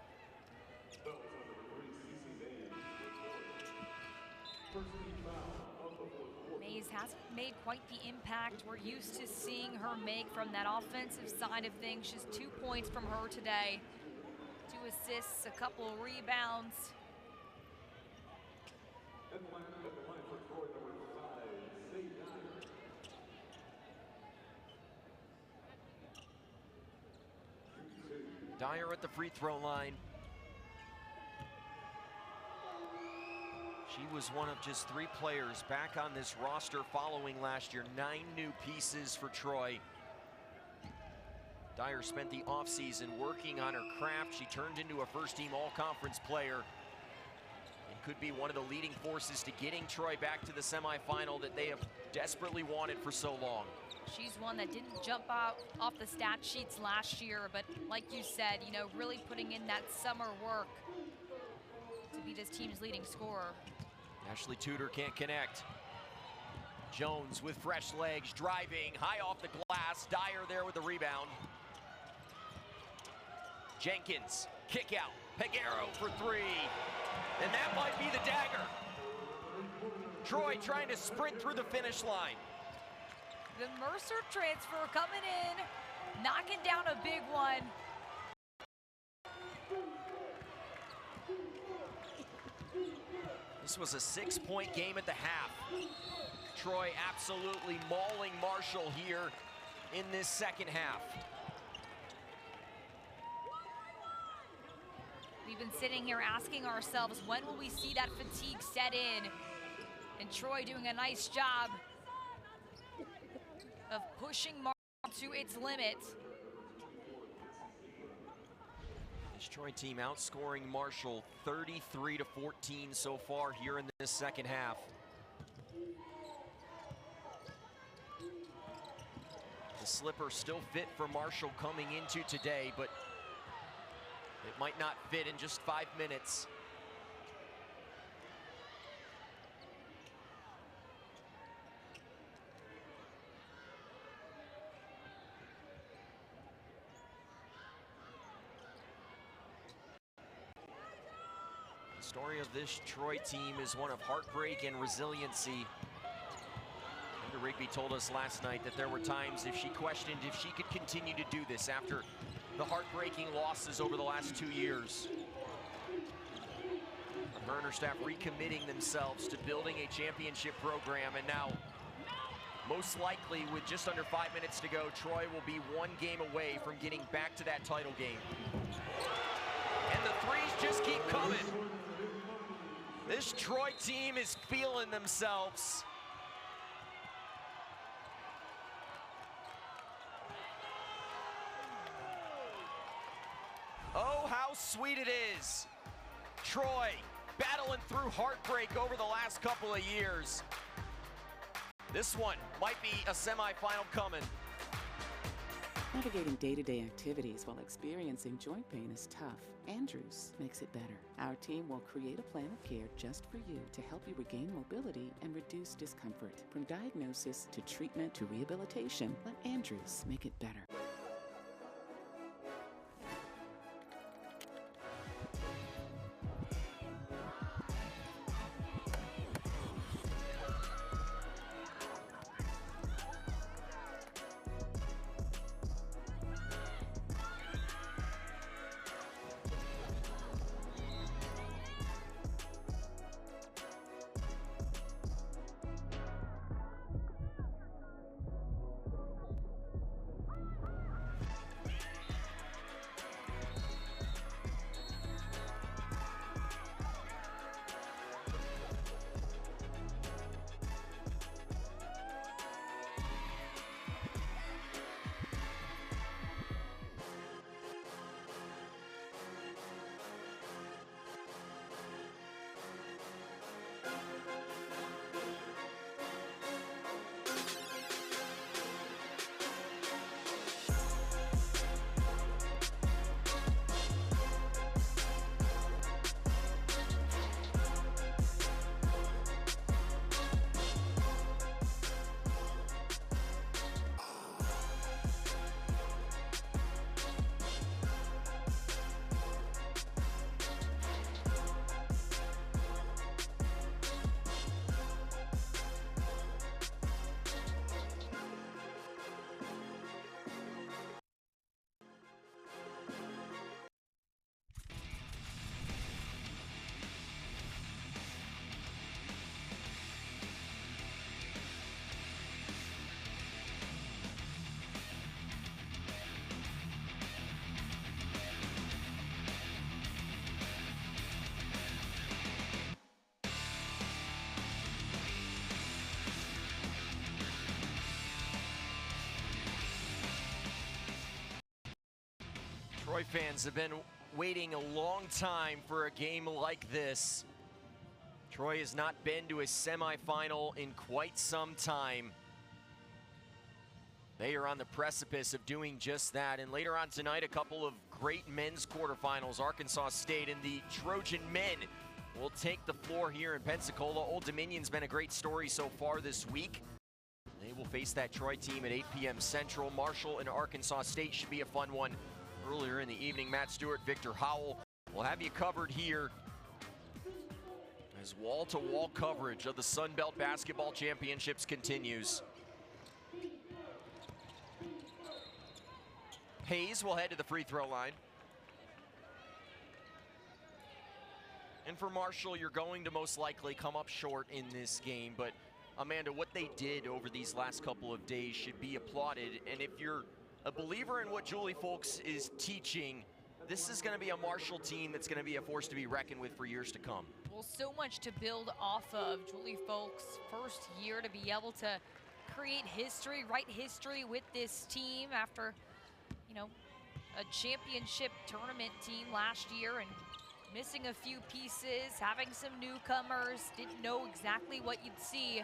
[SPEAKER 2] Mays hasn't made quite the impact we're used to seeing her make from that offensive side of things. She's 2 points from her today. 2 assists, a couple of rebounds.
[SPEAKER 1] Dyer at the free throw line. She was one of just 3 players back on this roster following last year. 9 new pieces for Troy. Dyer spent the offseason working on her craft. She turned into a first-team all-conference player and could be one of the leading forces to getting Troy back to the semifinal that they have desperately wanted for so long.
[SPEAKER 2] She's one that didn't jump out off the stat sheets last year, but like you said, you know, really putting in that summer work to be this team's leading scorer.
[SPEAKER 1] Ashley Tudor can't connect. Jones with fresh legs, driving high off the glass. Dyer there with the rebound. Jenkins, kick out. Peguero for 3. And that might be the dagger. Troy trying to sprint through the finish line.
[SPEAKER 2] The Mercer transfer coming in, knocking down a big one.
[SPEAKER 1] This was a 6-point game at the half. Troy absolutely mauling Marshall here in this second half.
[SPEAKER 2] We've been sitting here asking ourselves, when will we see that fatigue set in? And Troy doing a nice job of pushing Marshall to its limit.
[SPEAKER 1] This Troy team outscoring Marshall 33-14 so far here in this second half. The slipper still fit for Marshall coming into today, but it might not fit in just 5 minutes. The story of this Troy team is one of heartbreak and resiliency. Linda Rigby told us last night that there were times if she questioned if she could continue to do this after the heartbreaking losses over the last 2 years. Her and her staff recommitting themselves to building a championship program, and now, most likely with just under 5 minutes to go, Troy will be 1 game away from getting back to that title game. And the threes just keep coming. This Troy team is feeling themselves. Oh, how sweet it is. Troy battling through heartbreak over the last couple of years. This one might be a semifinal coming.
[SPEAKER 4] Navigating day-to-day activities while experiencing joint pain is tough. Andrews makes it better. Our team will create a plan of care just for you to help you regain mobility and reduce discomfort. From diagnosis to treatment to rehabilitation, let Andrews make it better.
[SPEAKER 1] Troy fans have been waiting a long time for a game like this. Troy has not been to a semifinal in quite some time. They are on the precipice of doing just that. And later on tonight, a couple of great men's quarterfinals. Arkansas State and the Trojan men will take the floor here in Pensacola. Old Dominion's been a great story so far this week. They will face that Troy team at 8 p.m. Central. Marshall and Arkansas State should be a fun one. Earlier in the evening, Matt Stewart, Victor Howell will have you covered here as wall-to-wall coverage of the Sun Belt Basketball Championships continues. Hayes will head to the free throw line. And for Marshall, you're going to most likely come up short in this game, but Amanda, what they did over these last couple of days should be applauded. And if you're a believer in what Julie Folks is teaching, this is going to be a Marshall team that's going to be a force to be reckoned with for years to come.
[SPEAKER 2] Well, so much to build off of. Julie Folks' first year to be able to create history, write history with this team after, you know, a championship tournament team last year and missing a few pieces, having some newcomers, didn't know exactly what you'd see.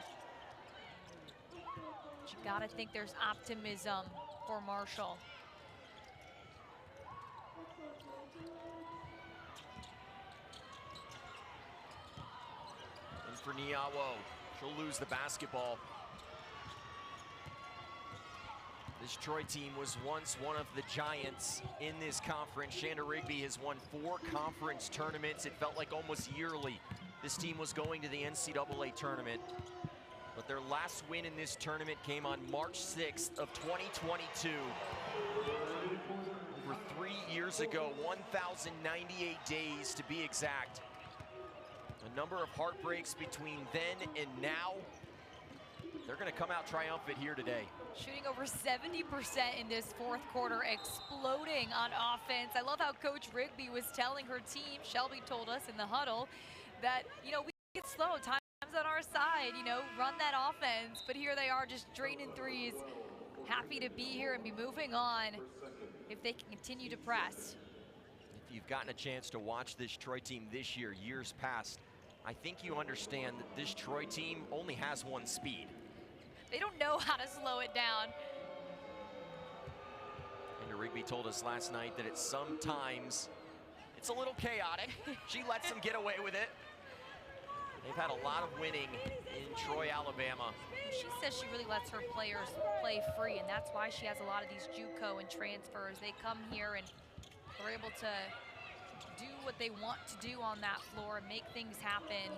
[SPEAKER 2] But you gotta think there's optimism for Marshall.
[SPEAKER 1] And for Niawo, she'll lose the basketball. This Troy team was once one of the giants in this conference. Shanda Rigby has won 4 conference tournaments. It felt like almost yearly this team was going to the NCAA tournament. But their last win in this tournament came on March 6th of 2022. Over 3 years ago, 1,098 days to be exact. A number of heartbreaks between then and now. They're going to come out triumphant here today.
[SPEAKER 2] Shooting over 70% in this fourth quarter, exploding on offense. I love how Coach Rigby was telling her team, Shelby told us in the huddle, that, you know, we get slow, time's on our side, you know, run that offense. But here they are just draining threes. Happy to be here and be moving on if they can continue to press.
[SPEAKER 1] If you've gotten a chance to watch this Troy team this year, years past, I think you understand that this Troy team only has one speed.
[SPEAKER 2] They don't know how to slow it down.
[SPEAKER 1] And Rigby told us last night that it's sometimes it's a little chaotic. She lets them get away with it. They've had a lot of winning in Troy, Alabama.
[SPEAKER 2] She says she really lets her players play free, and that's why she has a lot of these JUCO and transfers. They come here and they're able to do what they want to do on that floor and make things happen.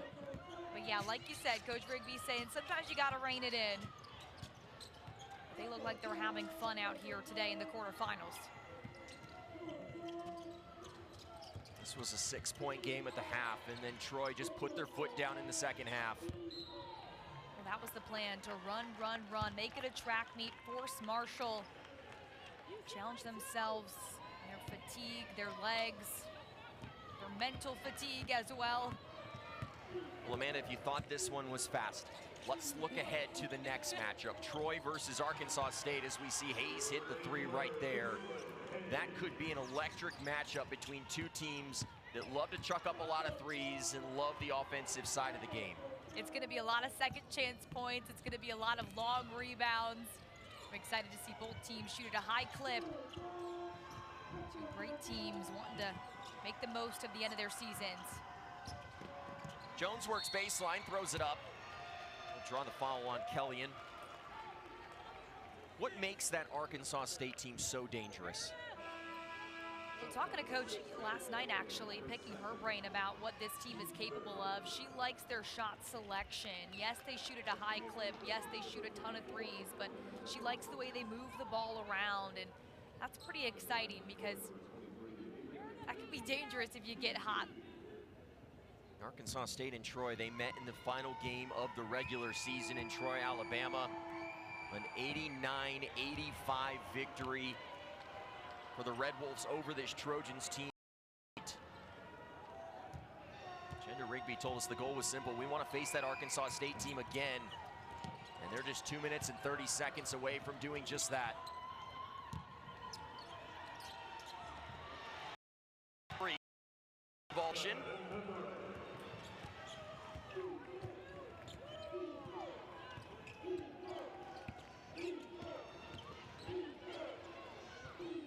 [SPEAKER 2] But yeah, like you said, Coach Rigby saying sometimes you got to rein it in. They look like they're having fun out here today in the quarterfinals.
[SPEAKER 1] This was a 6-point game at the half, and then Troy just put their foot down in the second half.
[SPEAKER 2] And that was the plan, to run, run, run, make it a track meet, force Marshall, challenge themselves, their fatigue, their legs, their mental fatigue as well.
[SPEAKER 1] Well, Amanda, if you thought this one was fast, let's look ahead to the next matchup. Troy versus Arkansas State, as we see Hayes hit the 3 right there. That could be an electric matchup between two teams that love to chuck up a lot of threes and love the offensive side of the game.
[SPEAKER 2] It's going to be a lot of second chance points. It's going to be a lot of long rebounds. I'm excited to see both teams shoot at a high clip. Two great teams wanting to make the most of the end of their seasons.
[SPEAKER 1] Jones works baseline, throws it up. We'll draw the foul on Kellyan. What makes that Arkansas State team so dangerous?
[SPEAKER 2] Well, talking to Coach last night, actually, picking her brain about what this team is capable of. She likes their shot selection. Yes, they shoot at a high clip. Yes, they shoot a ton of threes, but she likes the way they move the ball around, and that's pretty exciting because that can be dangerous if you get hot.
[SPEAKER 1] Arkansas State and Troy, they met in the final game of the regular season in Troy, Alabama. An 89-85 victory for the Red Wolves over this Trojans team. Shanda Rigby told us the goal was simple. We want to face that Arkansas State team again. And they're just 2 minutes and 30 seconds away from doing just that.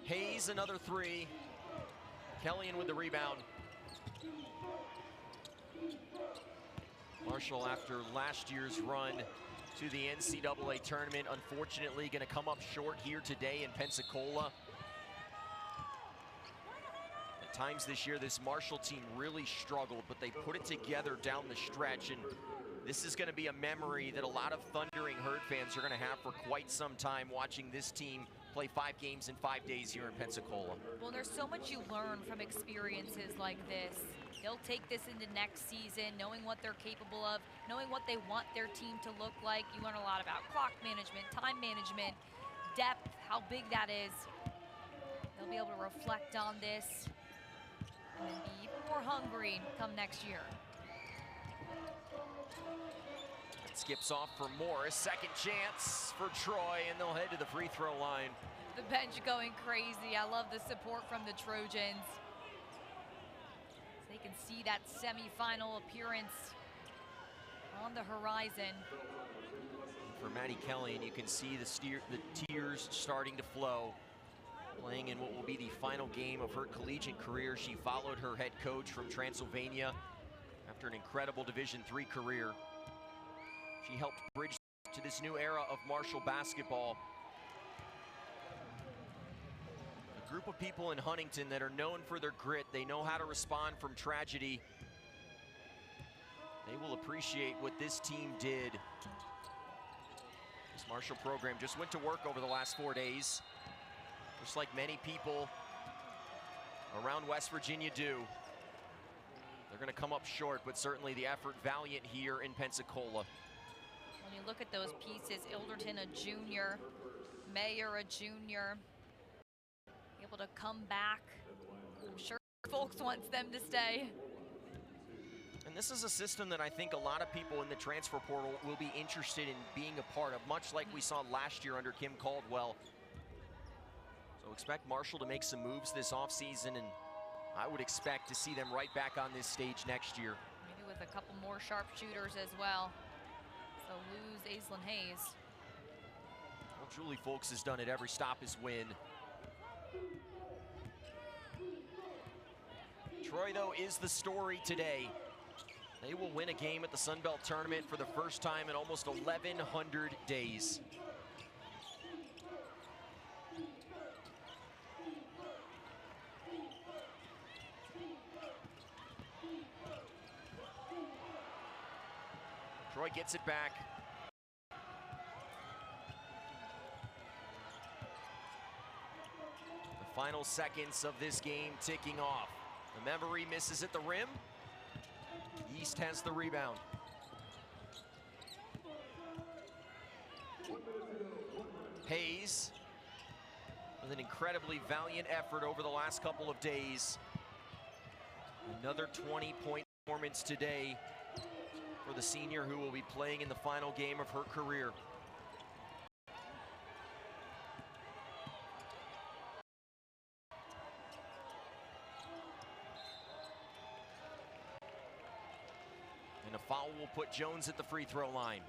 [SPEAKER 1] Hayes, another three. Kellyan with the rebound. Marshall, after last year's run to the NCAA tournament, unfortunately going to come up short here today in Pensacola. At times this year, this Marshall team really struggled, but they put it together down the stretch, and this is going to be a memory that a lot of Thundering Herd fans are going to have for quite some time, watching this team play 5 games in 5 days here in Pensacola.
[SPEAKER 2] Well, there's so much you learn from experiences like this. They'll take this into next season, knowing what they're capable of, knowing what they want their team to look like. You learn a lot about clock management, time management, depth, how big that is. They'll be able to reflect on this and then be even more hungry come next year.
[SPEAKER 1] Skips off for Morris, second chance for Troy, and they'll head to the free throw line.
[SPEAKER 2] The bench going crazy. I love the support from the Trojans. So they can see that semifinal appearance on the horizon.
[SPEAKER 1] For Maddie Kellyan, you can see the tears starting to flow. Playing in what will be the final game of her collegiate career. She followed her head coach from Transylvania after an incredible Division III career. She helped bridge to this new era of Marshall basketball. A group of people in Huntington that are known for their grit. They know how to respond from tragedy. They will appreciate what this team did. This Marshall program just went to work over the last 4 days, just like many people around West Virginia do. They're going to come up short, but certainly the effort valiant here in Pensacola.
[SPEAKER 2] When you look at those pieces, Ilderton a junior, Mayer a junior, able to come back. I'm sure folks wants them to stay.
[SPEAKER 1] And this is a system that I think a lot of people in the transfer portal will be interested in being a part of, much like we saw last year under Kim Caldwell. So expect Marshall to make some moves this offseason, and I would expect to see them right back on this stage next year.
[SPEAKER 2] Maybe with a couple more sharpshooters as well. So lose Aislinn Hayes.
[SPEAKER 1] Well, Julie Folks has done it every stop is win. Troy, though, is the story today. They will win a game at the Sun Belt Tournament for the first time in almost 1,100 days. Troy gets it back. The final seconds of this game ticking off. The memory misses at the rim. East has the rebound. Hayes with an incredibly valiant effort over the last couple of days. Another 20-point performance today for the senior, who will be playing in the final game of her career. And a foul will put Jones at the free throw line.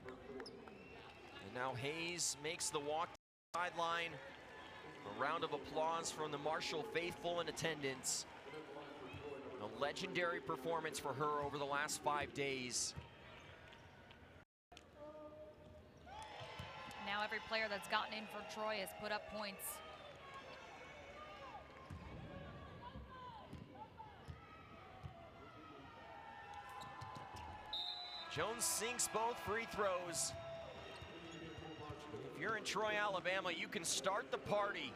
[SPEAKER 1] And now Hayes makes the walk to the sideline. A round of applause from the Marshall faithful in attendance. A legendary performance for her over the last 5 days.
[SPEAKER 2] Now every player that's gotten in for Troy has put up points.
[SPEAKER 1] Jones sinks both free throws. If you're in Troy, Alabama, you can start the party.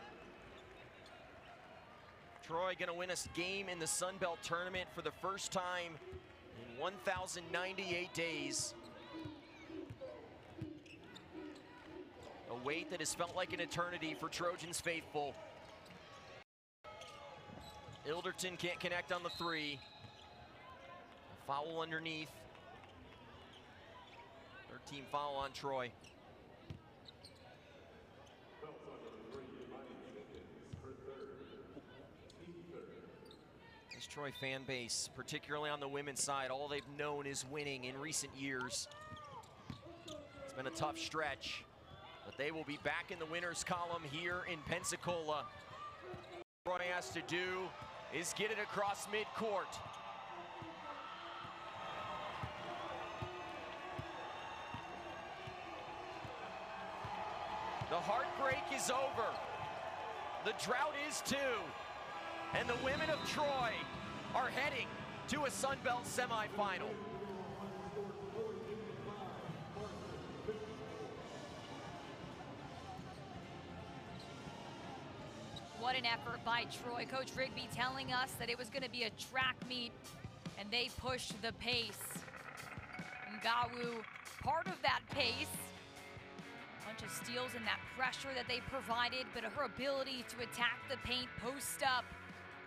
[SPEAKER 1] Troy gonna win a game in the Sun Belt Tournament for the first time in 1,098 days. A wait that has felt like an eternity for Trojans faithful. Ilderton can't connect on the three. A foul underneath. Third team foul on Troy. This Troy fan base, particularly on the women's side, all they've known is winning in recent years. It's been a tough stretch. But they will be back in the winners column here in Pensacola. What Troy has to do is get it across midcourt. The heartbreak is over. The drought is too. And the women of Troy are heading to a Sun Belt semifinal.
[SPEAKER 2] What an effort by Troy. Coach Rigby telling us that it was going to be a track meet, and they pushed the pace. Ngawu, part of that pace. Bunch of steals and that pressure that they provided, but her ability to attack the paint, post up,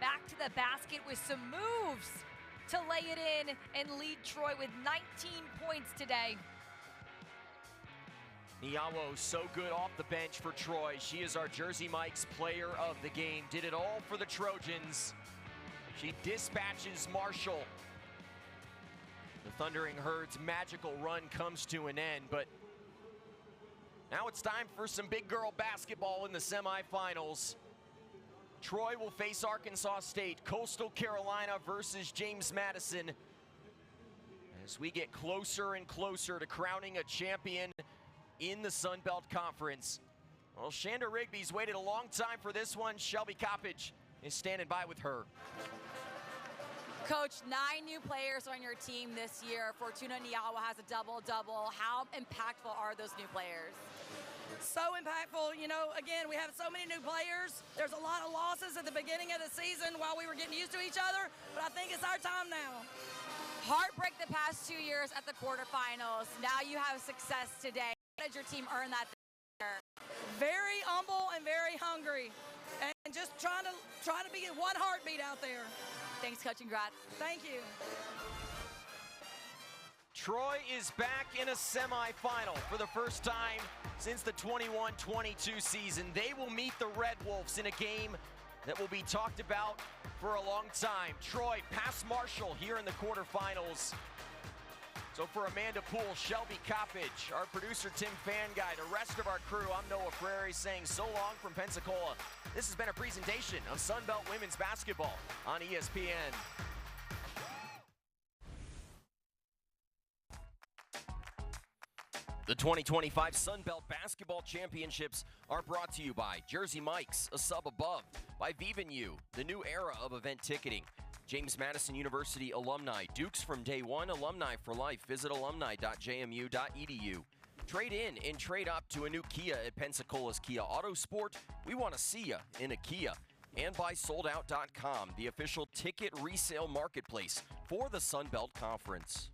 [SPEAKER 2] back to the basket with some moves to lay it in and lead Troy with 19 points today.
[SPEAKER 1] Niawo so good off the bench for Troy. She is our Jersey Mike's player of the game. Did it all for the Trojans. She dispatches Marshall. The Thundering Herds' magical run comes to an end, but now it's time for some big girl basketball in the semifinals. Troy will face Arkansas State, Coastal Carolina versus James Madison. As we get closer and closer to crowning a champion in the Sun Belt Conference. Well, Shanda Rigby's waited a long time for this one. Shelby Coppage is standing by with her.
[SPEAKER 3] Coach, 9 new players on your team this year. Fortuna Niawa has a double-double. How impactful are those new players?
[SPEAKER 15] So impactful. You know, again, we have so many new players. There's a lot of losses at the beginning of the season while we were getting used to each other, but I think it's our time now.
[SPEAKER 3] Heartbreak the past 2 years at the quarterfinals. Now you have success today. How did your team earn that this year?
[SPEAKER 15] Very humble and very hungry, and just trying to be one heartbeat out there.
[SPEAKER 3] Thanks, Coach, and congrats.
[SPEAKER 15] Thank you.
[SPEAKER 1] Troy is back in a semifinal for the first time since the 21-22 season. They will meet the Red Wolves in a game that will be talked about for a long time. Troy past Marshall here in the quarterfinals. So for Amanda Poole, Shelby Coppage, our producer Tim Fanguy, the rest of our crew, I'm Noah Frary saying so long from Pensacola. This has been a presentation of Sun Belt Women's Basketball on ESPN. The 2025 Sun Belt Basketball Championships are brought to you by Jersey Mike's, a sub above, by Vivan U, the new era of event ticketing, James Madison University alumni, Dukes from day one, alumni for life. Visit alumni.jmu.edu. Trade in and trade up to a new Kia at Pensacola's Kia Autosport. We want to see you in a Kia. And by SoldOut.com, the official ticket resale marketplace for the Sun Belt Conference.